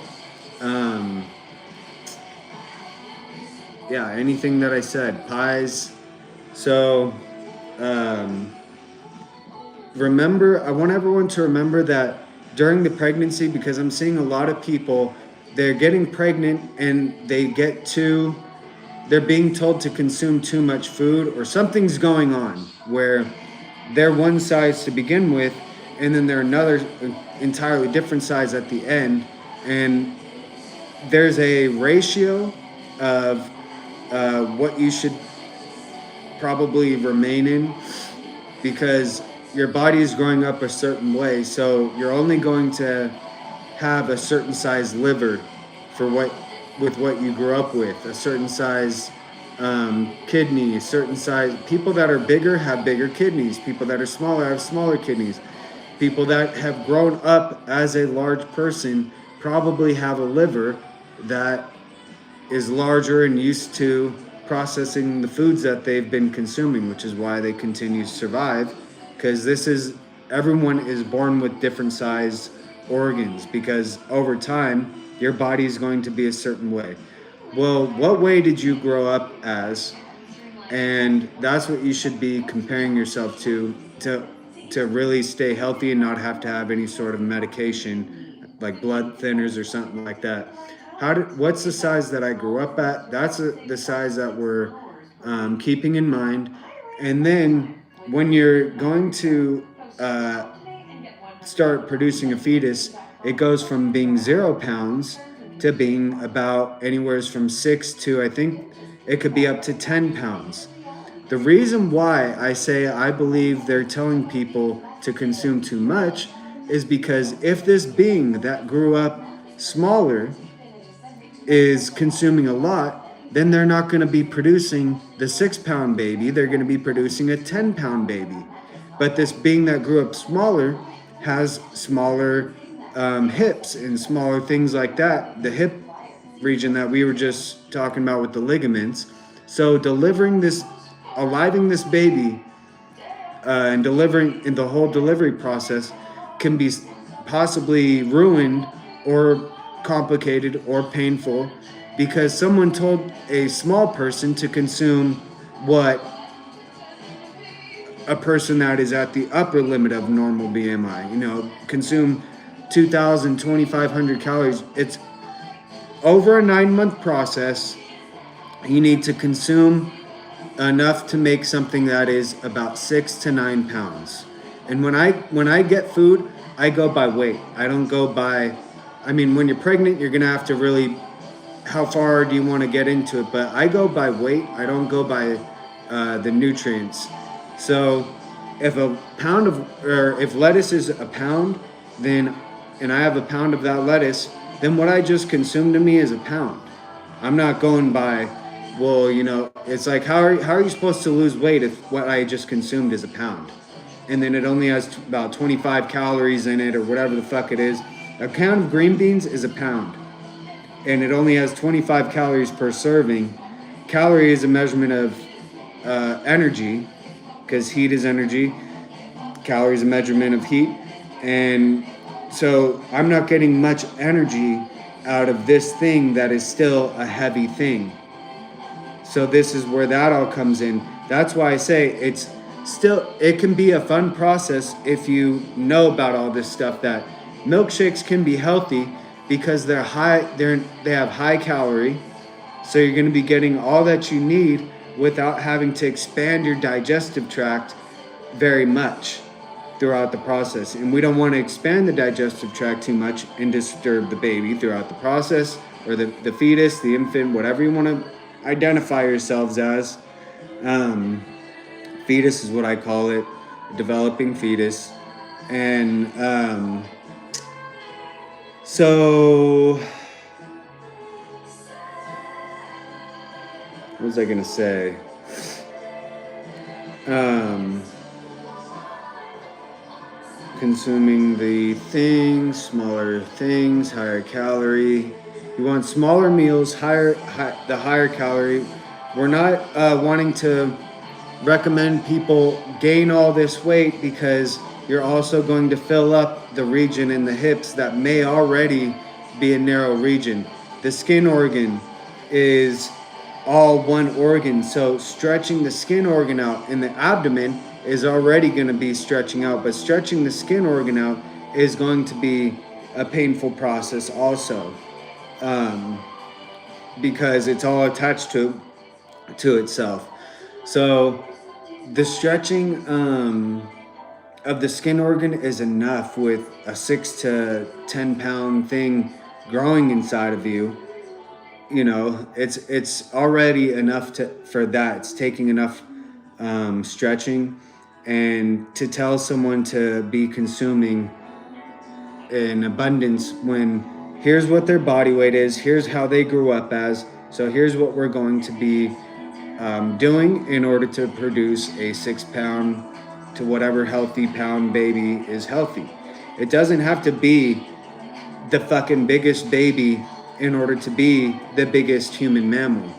anything that I said, pies. So I want everyone to remember that during the pregnancy, because I'm seeing a lot of people, they're getting pregnant and they're being told to consume too much food, or something's going on where they're one size to begin with, and then they're another entirely different size at the end. And there's a ratio of what you should probably remain in, because your body is growing up a certain way. So you're only going to have a certain size liver with what you grew up with, a certain size kidney, a certain size. People that are bigger have bigger kidneys. People that are smaller have smaller kidneys. People that have grown up as a large person probably have a liver that is larger and used to processing the foods that they've been consuming, which is why they continue to survive, because everyone is born with different sized organs, because over time your body is going to be a certain way. Well, what way did you grow up as? And that's what you should be comparing yourself to really stay healthy and not have to have any sort of medication like blood thinners or something like that. What's the size that I grew up at? That's the size that we're keeping in mind. And then when you're going to start producing a fetus, it goes from being 0 pounds to being about anywhere from 6 to, I think it could be up to 10 pounds. The reason why I say I believe they're telling people to consume too much is because if this being that grew up smaller is consuming a lot, then they're not going to be producing the 6 pound baby, they're going to be producing a 10 pound baby. But this being that grew up smaller has smaller hips and smaller things like that, the hip region that we were just talking about with the ligaments. So aliving this baby and delivering in the whole delivery process can be possibly ruined or complicated or painful because someone told a small person to consume what a person that is at the upper limit of normal BMI, consume 2,000, 2,500 calories. It's over a 9-month process. You need to consume enough to make something that is about 6 to 9 pounds. And when I get food, I go by weight. I don't go by, when you're pregnant, you're gonna have to really, how far do you want to get into it? But I go by weight. I don't go by the nutrients. So if if lettuce is a pound, and I have a pound of that lettuce, then what I just consumed to me is a pound. I'm not going by, it's like, how are you supposed to lose weight if what I just consumed is a pound? And then it only has about 25 calories in it or whatever the fuck it is. A pound of green beans is a pound. And it only has 25 calories per serving. Calorie is a measurement of energy, because heat is energy. Calorie is a measurement of heat. And so I'm not getting much energy out of this thing that is still a heavy thing. So this is where that all comes in. That's why I say it can be a fun process if you know about all this stuff, that milkshakes can be healthy because they have high calorie. So you're going to be getting all that you need without having to expand your digestive tract very much throughout the process. And we don't want to expand the digestive tract too much and disturb the baby throughout the process, or the fetus, the infant, whatever you want to identify yourselves as. Fetus is what I call it, developing fetus. And so what was I gonna say? Consuming the things, smaller things, higher calorie. You want smaller meals, the higher calorie. We're not wanting to recommend people gain all this weight, because you're also going to fill up the region in the hips that may already be a narrow region. The skin organ is all one organ, so stretching the skin organ out in the abdomen is already going to be stretching out, but stretching the skin organ out is going to be a painful process also, because it's all attached to itself. So the stretching of the skin organ is enough with a 6 to 10 pound thing growing inside of you. It's already enough for that. It's taking enough stretching. And to tell someone to be consuming in abundance, when here's what their body weight is, here's how they grew up as, so here's what we're going to be doing in order to produce a 6 pound to whatever healthy pound baby is healthy. It doesn't have to be the fucking biggest baby in order to be the biggest human mammal.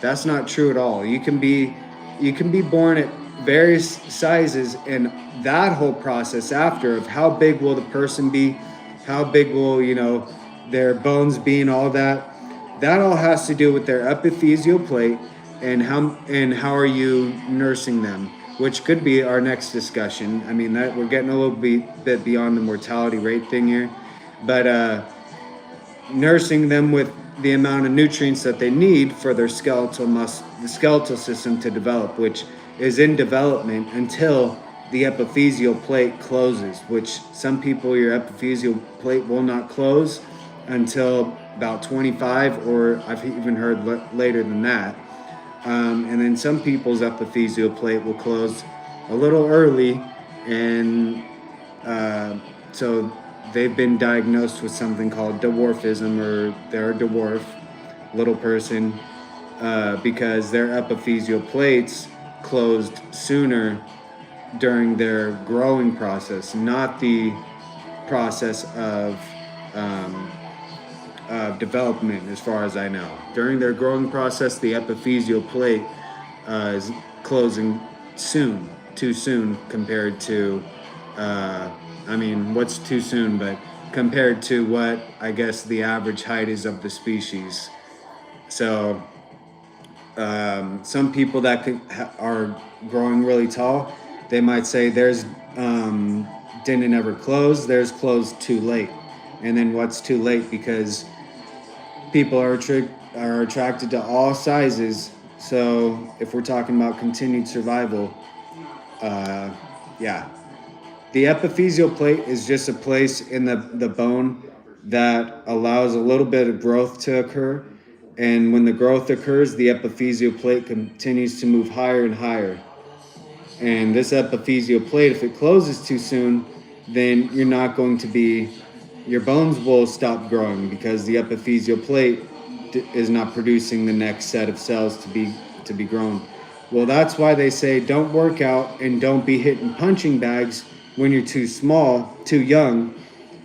That's not true at all. You can be born at various sizes, and that whole process after of how big will the person be, how big will their bones be, and all that all has to do with their epiphyseal plate and how are you nursing them, which could be our next discussion. That we're getting a little bit beyond the mortality rate thing here, but nursing them with the amount of nutrients that they need for their the skeletal system to develop, which is in development until the epiphyseal plate closes, which some people, your epiphyseal plate will not close until about 25, or I've even heard later than that. And then some people's epiphyseal plate will close a little early, and so they've been diagnosed with something called dwarfism, or they're a dwarf little person, because their epiphyseal plates closed sooner during their growing process, not the process of development, as far as I know. During their growing process, the epiphyseal plate is closing soon, too soon compared to, what's too soon, but compared to what I guess the average height is of the species. So some people that are growing really tall, they might say theirs didn't ever close, theirs closed too late. And then what's too late? Because people are attracted to all sizes. So if we're talking about continued survival, yeah. The epiphyseal plate is just a place in the bone that allows a little bit of growth to occur. And when the growth occurs, the epiphyseal plate continues to move higher and higher. And this epiphyseal plate, if it closes too soon, then you're not going to be, your bones will stop growing because the epiphyseal plate is not producing the next set of cells to be grown. Well, that's why they say don't work out and don't be hitting punching bags when you're too small, too young,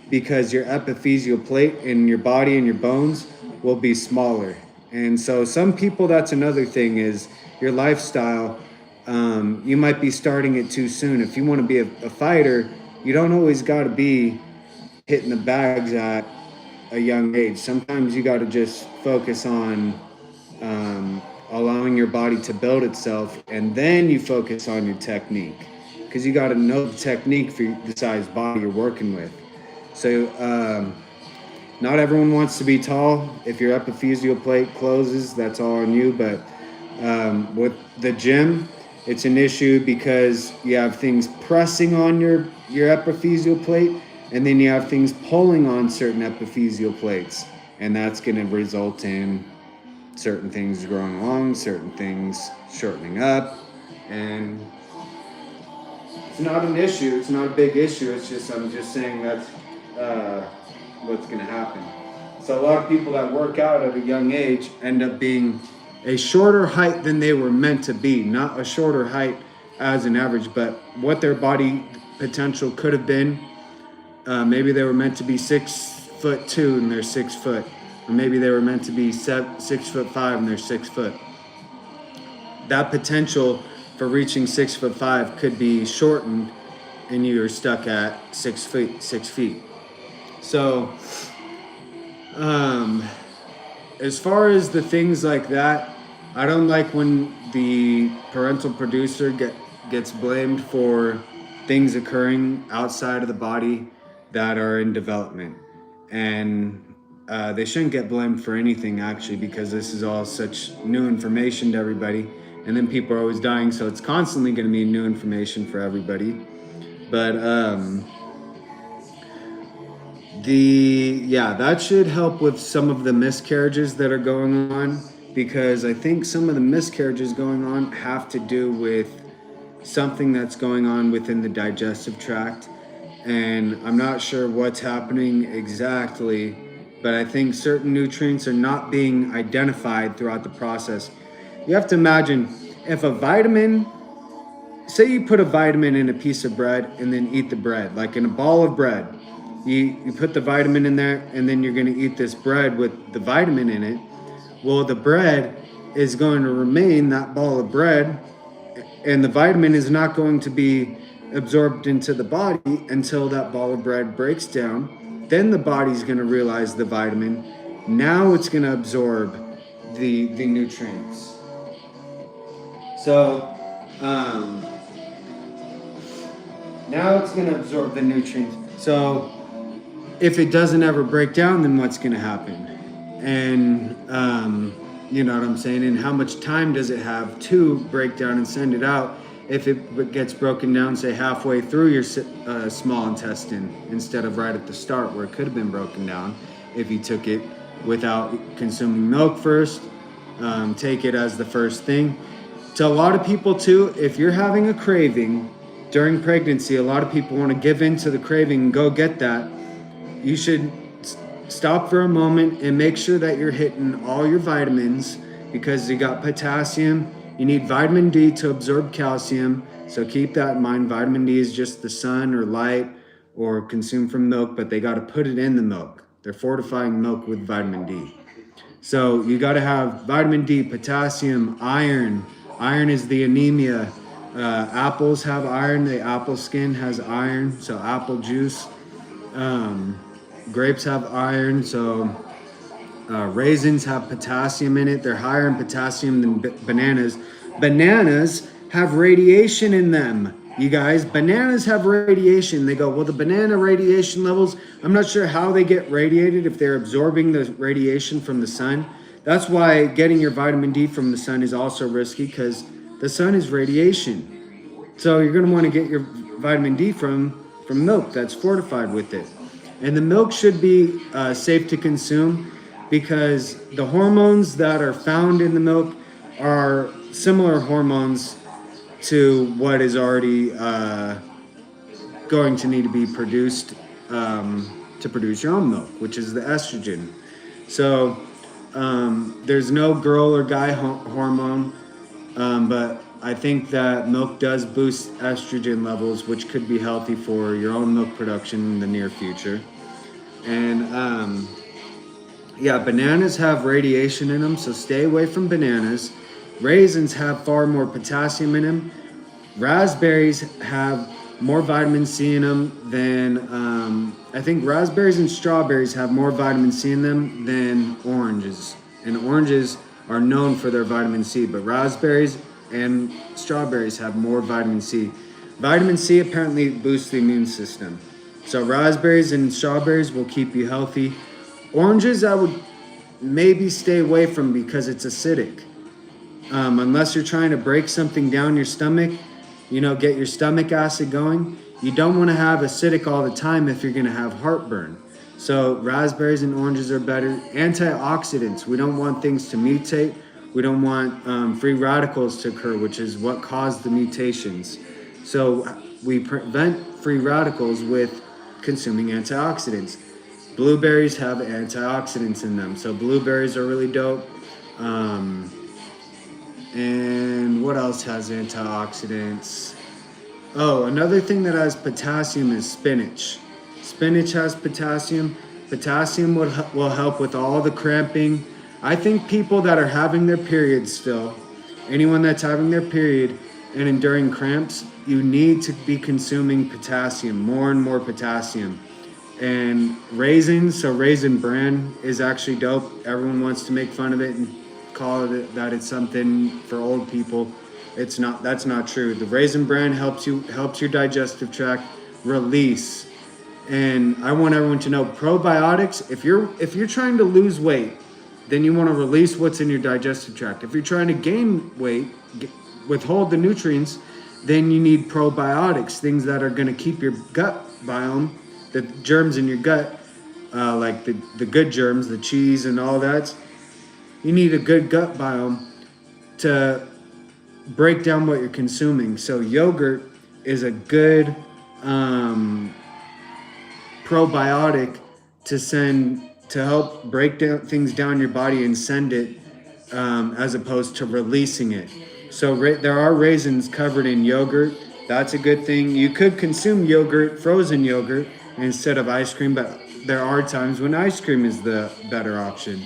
because your epiphyseal plate in your body and your bones will be smaller. And so some people, that's another thing, is your lifestyle. You might be starting it too soon. If you want to be a fighter, you don't always got to be hitting the bags at a young age. Sometimes you got to just focus on allowing your body to build itself, and then you focus on your technique, because you got to know the technique for the size body you're working with. So not everyone wants to be tall. If your epiphyseal plate closes, that's all on you. But with the gym, it's an issue because you have things pressing on your epiphyseal plate, and then you have things pulling on certain epiphyseal plates, and that's going to result in certain things growing long, certain things shortening up. And it's not an issue, it's not a big issue, it's just, I'm just saying that's what's going to happen. So a lot of people that work out at a young age end up being a shorter height than they were meant to be. Not a shorter height as an average, but what their body potential could have been. Maybe they were meant to be 6'2" and they're 6 foot. Or maybe they were meant to be 6'5" and they're 6 foot. That potential for reaching 6'5" could be shortened, and you're stuck at 6 feet. So, as far as the things like that, I don't like when the parental producer gets blamed for things occurring outside of the body that are in development. And they shouldn't get blamed for anything, actually, because this is all such new information to everybody. And then people are always dying, so it's constantly going to be new information for everybody. But that should help with some of the miscarriages that are going on, because I think some of the miscarriages going on have to do with something that's going on within the digestive tract. And I'm not sure what's happening exactly, but I think certain nutrients are not being identified throughout the process. You have to imagine, if a vitamin, say you put a vitamin in a piece of bread and then eat the bread, like in a ball of bread. You put the vitamin in there, and then you're going to eat this bread with the vitamin in it. Well, the bread is going to remain that ball of bread, and the vitamin is not going to be absorbed into the body until that ball of bread breaks down. Then the body's going to realize the vitamin. Now it's going to absorb the nutrients. So now it's going to absorb the nutrients. So if it doesn't ever break down, then what's going to happen? And you know what I'm saying? And how much time does it have to break down and send it out if it gets broken down, say, halfway through your small intestine instead of right at the start where it could have been broken down if you took it without consuming milk first, take it as the first thing. To a lot of people too, if you're having a craving during pregnancy, a lot of people want to give in to the craving and go get that. You should stop for a moment and make sure that you're hitting all your vitamins, because you got potassium. You need vitamin D to absorb calcium, so keep that in mind. Vitamin D is just the sun or light or consumed from milk, but they got to put it in the milk. They're fortifying milk with vitamin D. So you got to have vitamin D, potassium, iron. Iron is the anemia. Apples have iron. The apple skin has iron, so apple juice. Grapes have iron, so raisins have potassium in it. They're higher in potassium than bananas. Bananas have radiation in them. You guys, bananas have radiation. They go, well, the banana radiation levels, I'm not sure how they get radiated, if they're absorbing the radiation from the sun. That's why getting your vitamin D from the sun is also risky, because the sun is radiation. So you're going to want to get your vitamin D from milk that's fortified with it. And the milk should be safe to consume, because the hormones that are found in the milk are similar hormones to what is already going to need to be produced to produce your own milk, which is the estrogen. So there's no girl or guy hormone, but I think that milk does boost estrogen levels, which could be healthy for your own milk production in the near future. And yeah, bananas have radiation in them, so stay away from bananas. Raisins have far more potassium in them. Raspberries have more vitamin C in them than, I think raspberries and strawberries have more vitamin C in them than oranges. And oranges are known for their vitamin C, but raspberries and strawberries have more vitamin C. Vitamin C apparently boosts the immune system. So raspberries and strawberries will keep you healthy. Oranges I would maybe stay away from because it's acidic. Unless you're trying to break something down your stomach, get your stomach acid going. You don't want to have acidic all the time if you're going to have heartburn. So raspberries and oranges are better. Antioxidants, we don't want things to mutate. We don't want free radicals to occur, which is what caused the mutations. So we prevent free radicals with consuming antioxidants. Blueberries have antioxidants in them, so blueberries are really dope. And what else has antioxidants? Oh, another thing that has potassium is spinach. Spinach has potassium. Potassium will help with all the cramping. I think people that are having their period still, anyone that's having their period and enduring cramps, you need to be consuming potassium, more and more potassium. And raisins, so Raisin Bran is actually dope. Everyone wants to make fun of it and call it that it's something for old people. It's not. That's not true. The Raisin Bran helps your digestive tract release. And I want everyone to know, probiotics, if you're trying to lose weight, then you want to release what's in your digestive tract. If you're trying to gain weight, withhold the nutrients, then you need probiotics, things that are going to keep your gut biome, the germs in your gut, like the good germs, the cheese and all that. You need a good gut biome to break down what you're consuming. So yogurt is a good probiotic to help break down things down your body and send it, as opposed to releasing it. So there are raisins covered in yogurt. That's a good thing. You could consume yogurt, frozen yogurt, instead of ice cream, but there are times when ice cream is the better option.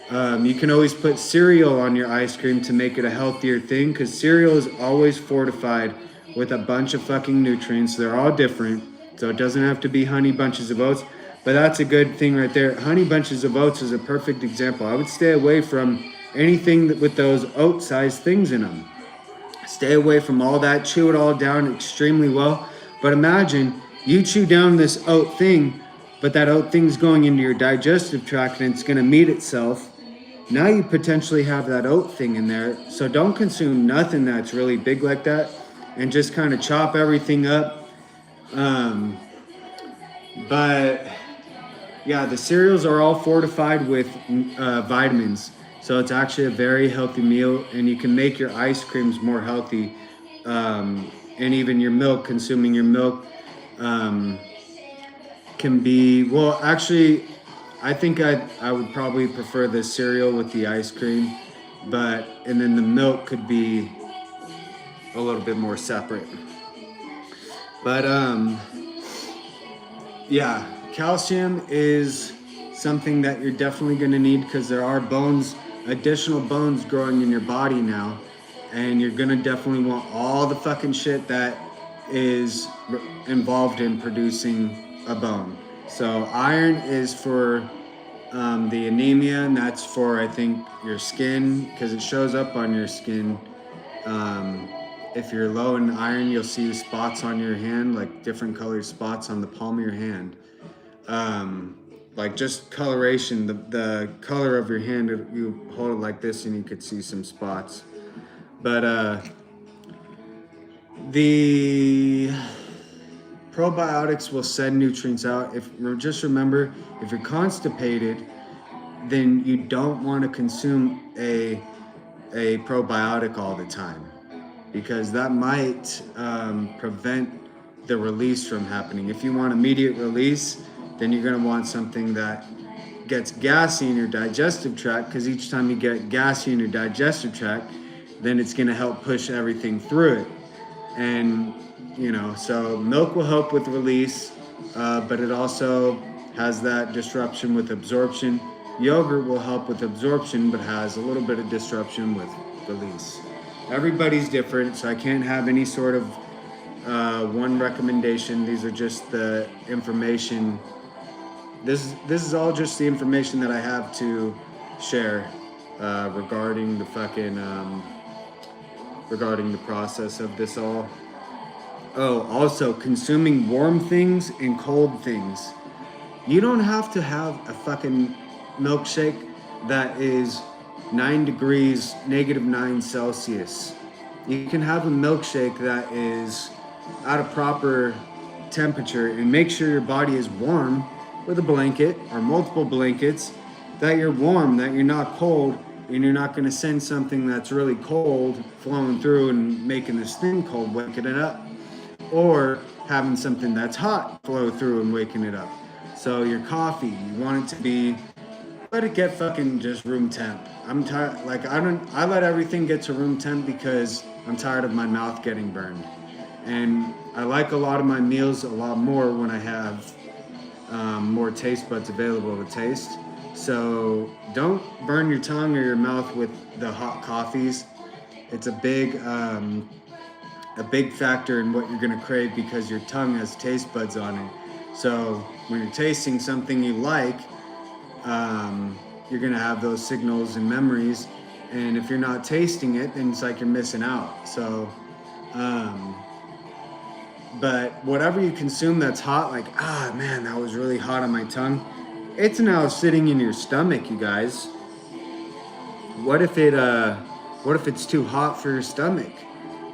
You can always put cereal on your ice cream to make it a healthier thing, because cereal is always fortified with a bunch of fucking nutrients. They're all different, so it doesn't have to be Honey Bunches of Oats, but that's a good thing right there. Honey Bunches of Oats is a perfect example. I would stay away from anything with those oat-sized things in them. Stay away from all that. Chew it all down extremely well. But imagine you chew down this oat thing, but that oat thing's going into your digestive tract and it's going to meet itself. Now you potentially have that oat thing in there. So don't consume nothing that's really big like that, and just kind of chop everything up. But yeah, the cereals are all fortified with vitamins. So it's actually a very healthy meal, and you can make your ice creams more healthy, and even your milk. Consuming your milk um, can be, well. Actually, I think I would probably prefer the cereal with the ice cream, but and then the milk could be a little bit more separate. But yeah, calcium is something that you're definitely going to need because there are bones, additional bones growing in your body now. And you're going to definitely want all the fucking shit that is involved in producing a bone. So, iron is for the anemia, and that's for, I think, your skin because it shows up on your skin. Um, if you're low in iron, you'll see spots on your hand, like different colored spots on the palm of your hand. Um, like just coloration, the color of your hand, you hold it like this and you could see some spots. But the probiotics will send nutrients out. If just remember, if you're constipated, then you don't want to consume a probiotic all the time because that might prevent the release from happening. If you want immediate release, then you're going to want something that gets gassy in your digestive tract because each time you get gassy in your digestive tract, then it's going to help push everything through it. And, you know, so milk will help with release, but it also has that disruption with absorption. Yogurt will help with absorption, but has a little bit of disruption with release. Everybody's different, so I can't have any sort of one recommendation. These are just the information. This is all just the information that I have to share regarding the fucking regarding the process of this all. Oh, also consuming warm things and cold things. You don't have to have a fucking milkshake that is 9 degrees, -9 Celsius. You can have a milkshake that is at a proper temperature and make sure your body is warm with a blanket or multiple blankets, that you're warm, that you're not cold, and you're not going to send something that's really cold flowing through and making this thing cold, waking it up, or having something that's hot flow through and waking it up. So your coffee, you want it to be, let it get fucking just room temp. I'm tired, like I let everything get to room temp because I'm tired of my mouth getting burned. And I like a lot of my meals a lot more when I have more taste buds available to taste. So don't burn your tongue or your mouth with the hot coffees. It's a big factor in what you're gonna crave because your tongue has taste buds on it. So when you're tasting something you like, you're gonna have those signals and memories. And if you're not tasting it, then it's like you're missing out. So, but whatever you consume that's hot, like, man, that was really hot on my tongue. It's now sitting in your stomach, you guys. What if it's too hot for your stomach?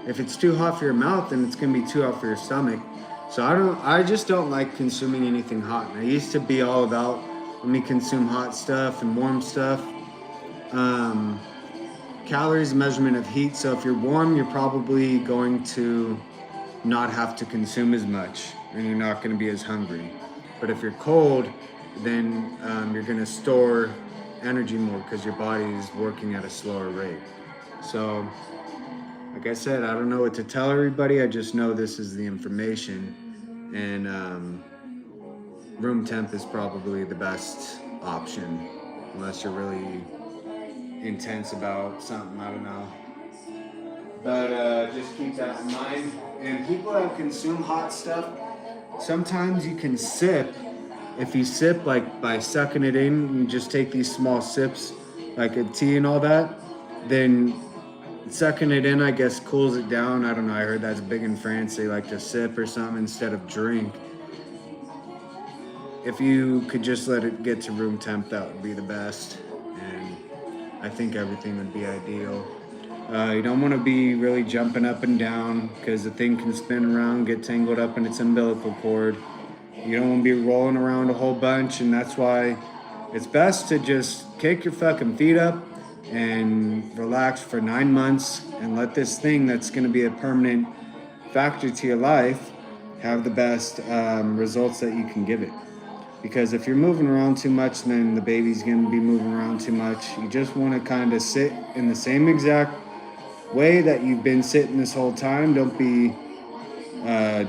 If it's too hot for your mouth, then it's gonna be too hot for your stomach. So I just don't like consuming anything hot. And I used to be all about, let me consume hot stuff and warm stuff. Calories, measurement of heat. So if you're warm, you're probably going to not have to consume as much and you're not going to be as hungry. But if you're cold, then you're going to store energy more because your body is working at a slower rate. So, like I said, I don't know what to tell everybody. I just know this is the information. And room temp is probably the best option unless you're really intense about something, I don't know. But just keep that in mind. And people that consume hot stuff, sometimes you can sip. If you sip like by sucking it in, you just take these small sips like a tea and all that, then sucking it in, I guess, cools it down. I don't know, I heard that's big in France. They like to sip or something instead of drink. If you could just let it get to room temp, that would be the best. And I think everything would be ideal. You don't want to be really jumping up and down because the thing can spin around, get tangled up in its umbilical cord. You don't want to be rolling around a whole bunch, and that's why it's best to just kick your fucking feet up, and relax for 9 months and let this thing that's going to be a permanent factor to your life have the best results that you can give it. Because if you're moving around too much, then the baby's going to be moving around too much. You just want to kind of sit in the same exact way that you've been sitting this whole time. Don't be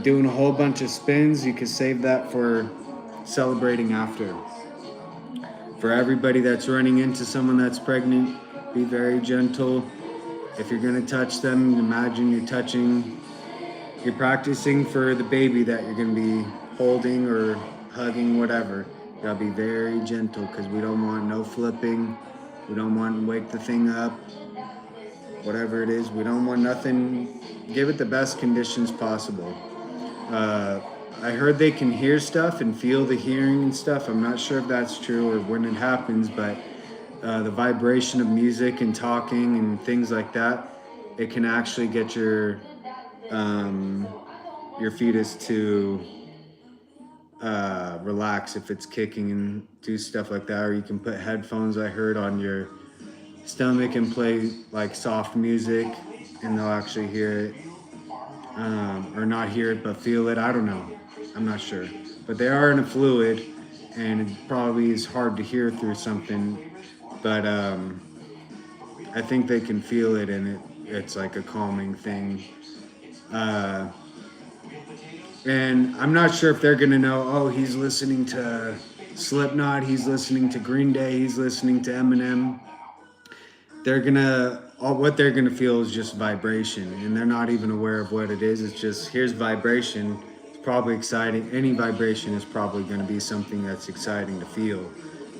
doing a whole bunch of spins. You can save that for celebrating after. For everybody that's running into someone that's pregnant, be very gentle. If you're going to touch them, imagine you're practicing for the baby that you're going to be holding or hugging, whatever. You gotta be very gentle because we don't want no flipping. We don't want to wake the thing up. Whatever it is, we don't want nothing. Give it the best conditions possible. I heard they can hear stuff and feel the hearing and stuff. I'm not sure if that's true or when it happens, but the vibration of music and talking and things like that, it can actually get your fetus to relax if it's kicking and do stuff like that. Or you can put headphones, I heard, on your stomach and play like soft music, and they'll actually hear it, or not hear it but feel it. I don't know, I'm not sure, but they are in a fluid and it probably is hard to hear through something, but I think they can feel it, and it's like a calming thing. And I'm not sure if they're gonna know, oh, he's listening to Slipknot, he's listening to Green Day, he's listening to Eminem. What they're gonna feel is just vibration, and they're not even aware of what it is. It's just, here's vibration. It's probably exciting. Any vibration is probably gonna be something that's exciting to feel,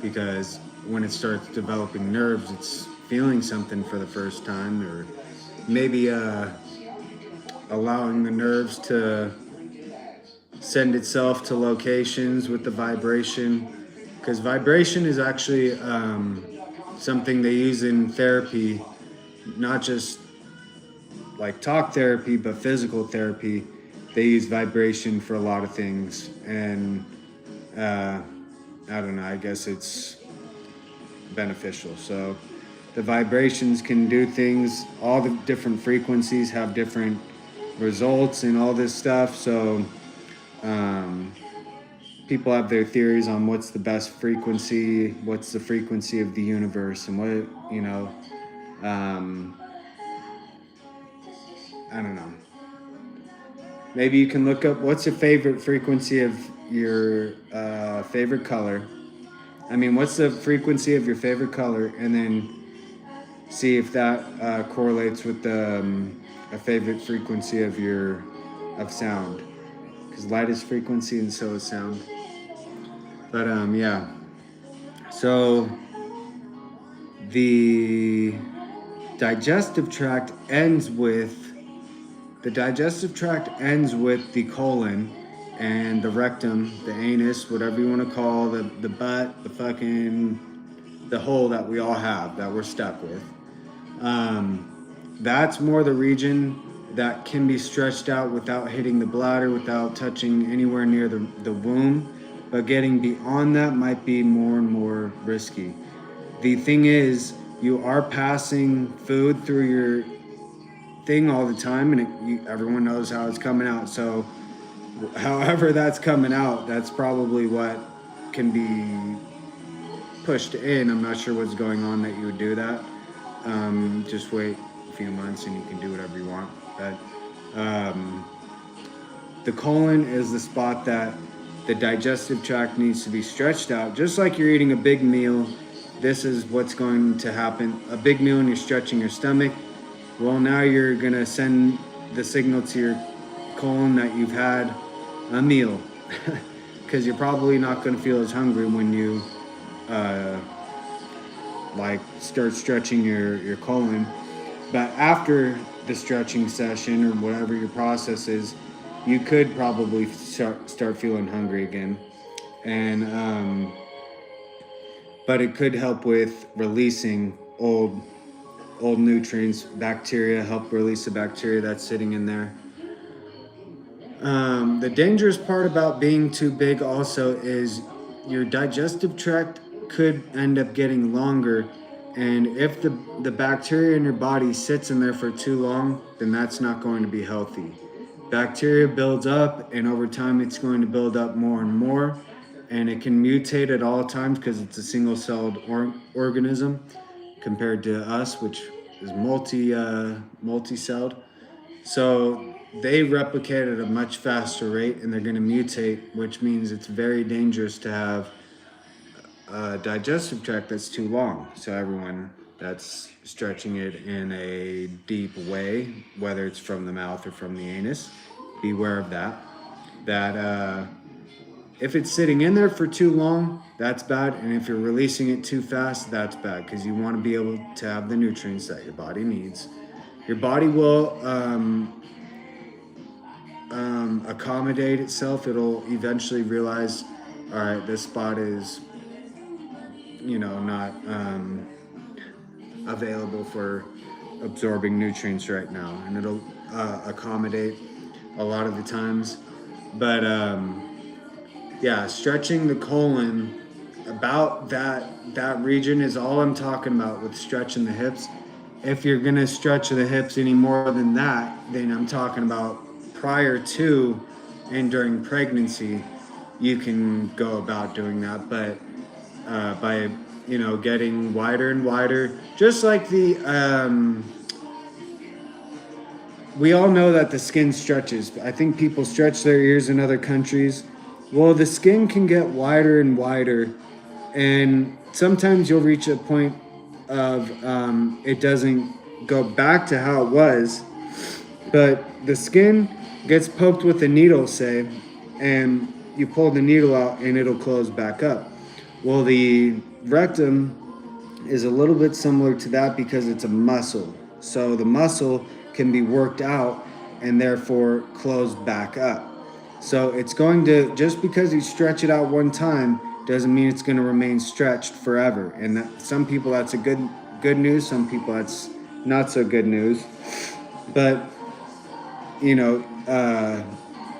because when it starts developing nerves, it's feeling something for the first time, or maybe allowing the nerves to send itself to locations with the vibration, because vibration is actually something they use in therapy, not just like talk therapy, but physical therapy. They use vibration for a lot of things, and I don't know, I guess it's beneficial. So the vibrations can do things, all the different frequencies have different results and all this stuff. So people have their theories on what's the best frequency, what's the frequency of the universe, and what, I don't know. Maybe you can look up what's your favorite frequency of your favorite color. I mean, what's the frequency of your favorite color, and then see if that correlates with a favorite frequency of sound. Because light is frequency and so is sound. But yeah. So the digestive tract ends with the colon and the rectum, the anus, whatever you want to call the butt, the hole that we all have that we're stuck with. That's more the region that can be stretched out without hitting the bladder, without touching anywhere near the womb. But getting beyond that might be more and more risky. The thing is, you are passing food through your thing all the time, and everyone knows how it's coming out. So however that's coming out, that's probably what can be pushed in. I'm not sure what's going on that you would do that. Just wait a few months and you can do whatever you want. But the colon is the spot that the digestive tract needs to be stretched out. Just like you're eating a big meal, this is what's going to happen. A big meal and you're stretching your stomach. Well, now you're gonna send the signal to your colon that you've had a meal, because you're probably not gonna feel as hungry when you start stretching your colon. But after the stretching session or whatever your process is, you could probably start feeling hungry again. And but it could help with releasing old nutrients, bacteria, help release the bacteria that's sitting in there. The dangerous part about being too big also is your digestive tract could end up getting longer, And if the bacteria in your body sits in there for too long, then that's not going to be healthy. Bacteria builds up, and over time, it's going to build up more and more. And it can mutate at all times because it's a single celled organism compared to us, which is multi-celled. So they replicate at a much faster rate and they're going to mutate, which means it's very dangerous to have a digestive tract that's too long. So everyone that's stretching it in a deep way, whether it's from the mouth or from the anus, beware of that. That if it's sitting in there for too long, that's bad. And if you're releasing it too fast, that's bad because you want to be able to have the nutrients that your body needs. Your body will accommodate itself. It'll eventually realize, all right, this spot is, not available for absorbing nutrients right now, and it'll accommodate a lot of the times. But yeah, stretching the colon about that region is all I'm talking about with stretching the hips. If you're gonna stretch the hips any more than that, then I'm talking about prior to and during pregnancy, you can go about doing that. But by getting wider and wider, just like we all know that the skin stretches. I think people stretch their ears in other countries. Well, the skin can get wider and wider, and sometimes you'll reach a point of it doesn't go back to how it was, but the skin gets poked with a needle, say, and you pull the needle out and it'll close back up. Well, the rectum is a little bit similar to that because it's a muscle. So the muscle can be worked out and therefore close back up. So it's going to, just because you stretch it out one time doesn't mean it's going to remain stretched forever. And some people that's a good news, some people that's not so good news. But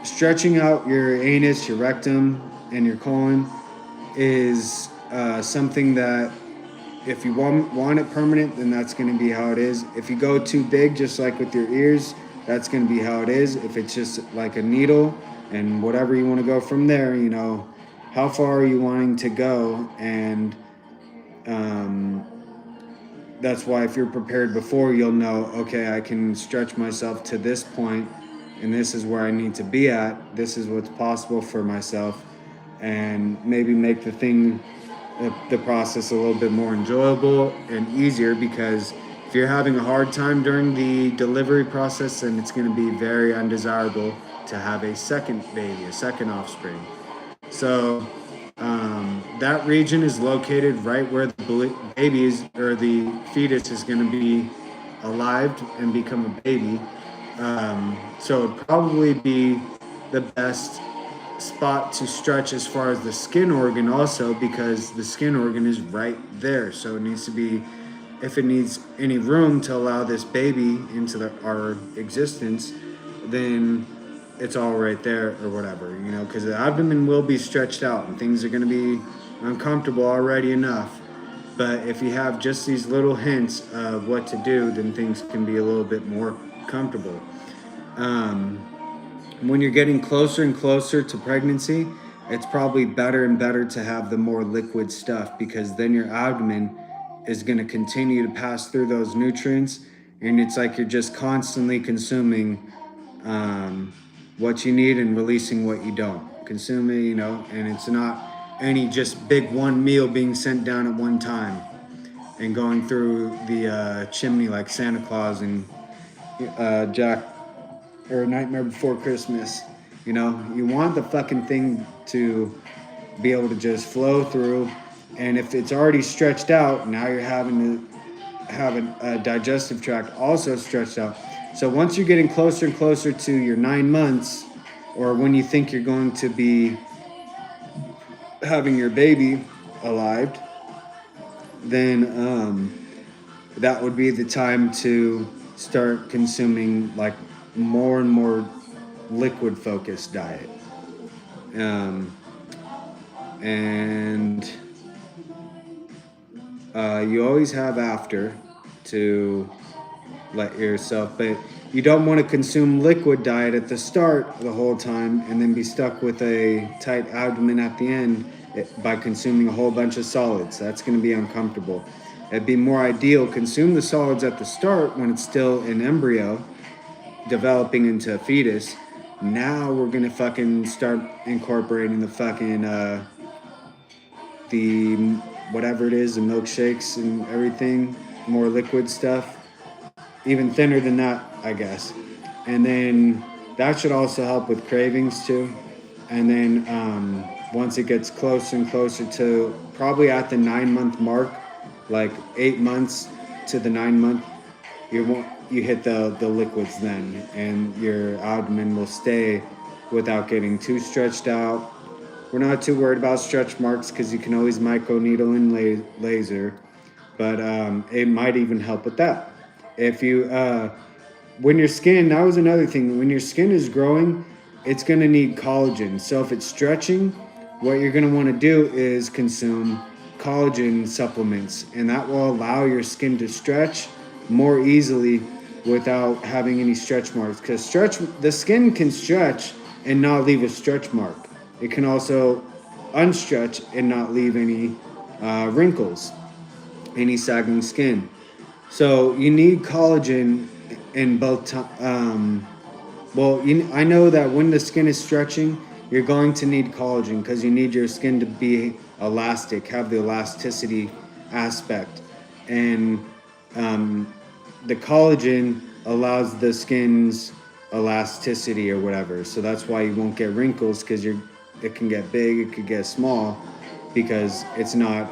stretching out your anus, your rectum, and your colon is something that if you want it permanent, then that's going to be how it is. If you go too big, just like with your ears, that's going to be how it is. If it's just like a needle and whatever you want to go from there, how far are you wanting to go? And that's why if you're prepared before, you'll know, okay, I can stretch myself to this point and this is where I need to be at. This is what's possible for myself, and maybe make the process a little bit more enjoyable and easier, because if you're having a hard time during the delivery process, then it's going to be very undesirable to have a second baby, a second offspring. So that region is located right where the baby is, or the fetus is going to be alive and become a baby. So it'd probably be the best spot to stretch as far as the skin organ also, because the skin organ is right there. So it needs to be, if it needs any room to allow this baby into our existence, then it's all right there or whatever, because the abdomen will be stretched out and things are going to be uncomfortable already enough. But if you have just these little hints of what to do, then things can be a little bit more comfortable. When you're getting closer and closer to pregnancy, it's probably better and better to have the more liquid stuff, because then your abdomen is going to continue to pass through those nutrients, and it's like you're just constantly consuming what you need and releasing what you don't. Consuming, and it's not any just big one meal being sent down at one time and going through the chimney like Santa Claus and Jack or Nightmare Before Christmas. You want the fucking thing to be able to just flow through. And if it's already stretched out, now you're having to have a digestive tract also stretched out. So once you're getting closer and closer to your 9 months, or when you think you're going to be having your baby alive, then that would be the time to start consuming like more and more liquid focused diet. And You always have after to let yourself, but you don't want to consume liquid diet at the start the whole time and then be stuck with a tight abdomen at the end by consuming a whole bunch of solids. That's going to be uncomfortable. It'd be more ideal consume the solids at the start when it's still an embryo developing into a fetus. Now we're going to fucking start incorporating the fucking the whatever it is, the milkshakes and everything, more liquid stuff, even thinner than that, I guess. And then that should also help with cravings too. And then once it gets closer and closer to probably at the 9-month mark, like 8 months to the 9-month, you hit the liquids then, and your abdomen will stay without getting too stretched out. We're not too worried about stretch marks because you can always microneedle and laser, but it might even help with that. If you, when your skin, that was another thing, when your skin is growing, it's going to need collagen. So if it's stretching, what you're going to want to do is consume collagen supplements, and that will allow your skin to stretch more easily without having any stretch marks. Because the skin can stretch and not leave a stretch mark. It can also unstretch and not leave any wrinkles, any sagging skin. So you need collagen in both. I know that when the skin is stretching, you're going to need collagen because you need your skin to be elastic, have the elasticity aspect, and the collagen allows the skin's elasticity or whatever. So that's why you won't get wrinkles because it can get big, it could get small because it's not.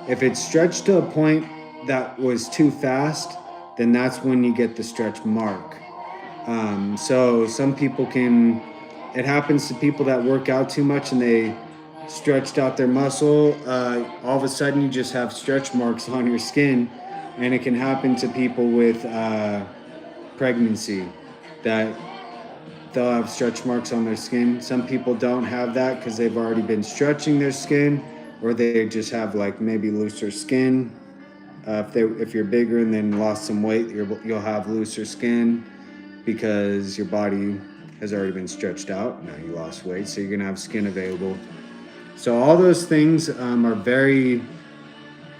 If it's stretched to a point that was too fast, then that's when you get the stretch mark. So some people it happens to people that work out too much and they stretched out their muscle. All of a sudden you just have stretch marks on your skin, and it can happen to people with pregnancy that they'll have stretch marks on their skin. Some people don't have that because they've already been stretching their skin, or they just have like maybe looser skin. If you're bigger and then lost some weight, you'll have looser skin because your body has already been stretched out. Now you lost weight, so you're gonna have skin available. So all those things are very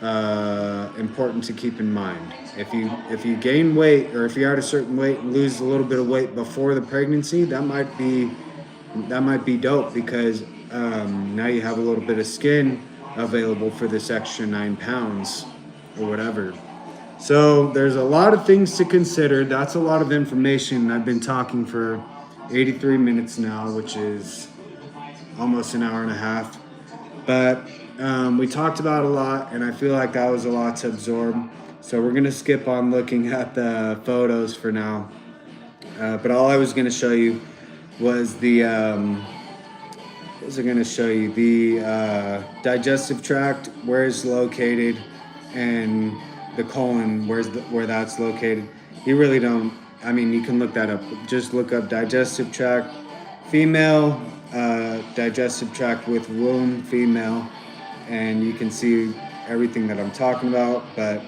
important to keep in mind. If you gain weight, or if you're at a certain weight and lose a little bit of weight before the pregnancy, that might be dope because now you have a little bit of skin available for this extra 9 pounds or whatever. So there's a lot of things to consider. That's a lot of information. I've been talking for 83 minutes now, which is almost an hour and a half. But we talked about a lot, and I feel like that was a lot to absorb. So we're going to skip on looking at the photos for now. But all I was going to show you was the digestive tract, where it's located, and the colon, where that's located. You really don't, I mean, you can look that up. Just look up digestive tract, female, digestive tract with womb, female, and you can see everything that I'm talking about. But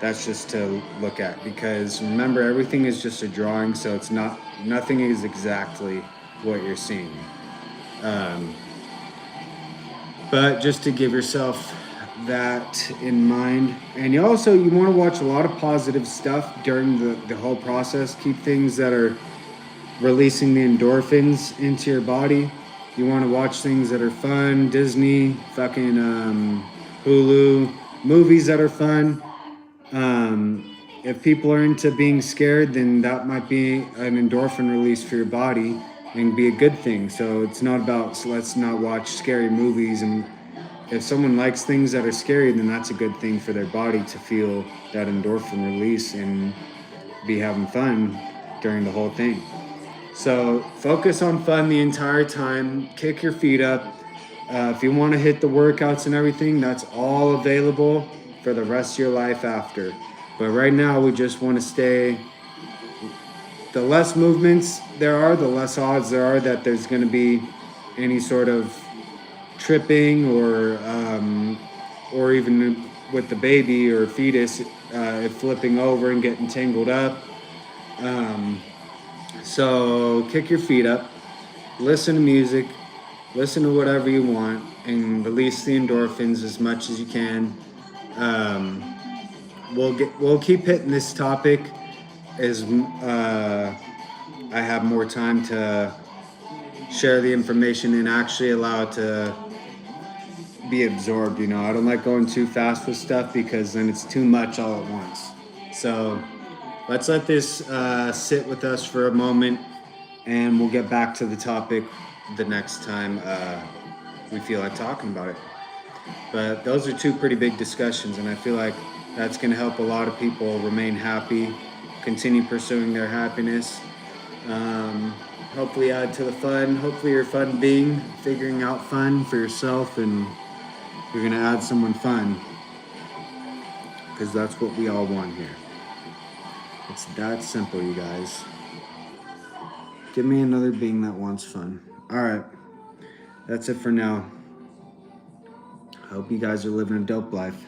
that's just to look at, because remember, everything is just a drawing, so it's nothing is exactly what you're seeing. But just to give yourself that in mind, and you want to watch a lot of positive stuff during the whole process. Keep things that are releasing the endorphins into your body. You want to watch things that are fun, Disney, fucking Hulu, movies that are fun. If people are into being scared, then that might be an endorphin release for your body and be a good thing. So it's not about, so let's not watch scary movies. And if someone likes things that are scary, then that's a good thing for their body to feel that endorphin release and be having fun during the whole thing. So focus on fun the entire time. Kick your feet up. If you want to hit the workouts and everything, that's all available for the rest of your life after. But right now, we just want to stay. The less movements there are, the less odds there are that there's going to be any sort of tripping or even with the baby or fetus, it flipping over and getting tangled up. Um, so kick your feet up, listen to music, listen to whatever you want, and release the endorphins as much as you can. Um, we'll keep hitting this topic as I have more time to share the information and actually allow it to be absorbed. I don't like going too fast with stuff because then it's too much all at once. So let's let this sit with us for a moment, and we'll get back to the topic the next time we feel like talking about it. But those are two pretty big discussions, and I feel like that's going to help a lot of people remain happy, continue pursuing their happiness. Um, Hopefully add to the fun. Hopefully your fun being figuring out fun for yourself, and you're going to add someone fun, because that's what we all want here. It's that simple, you guys. Give me another being that wants fun. All right, that's it for now. I hope you guys are living a dope life.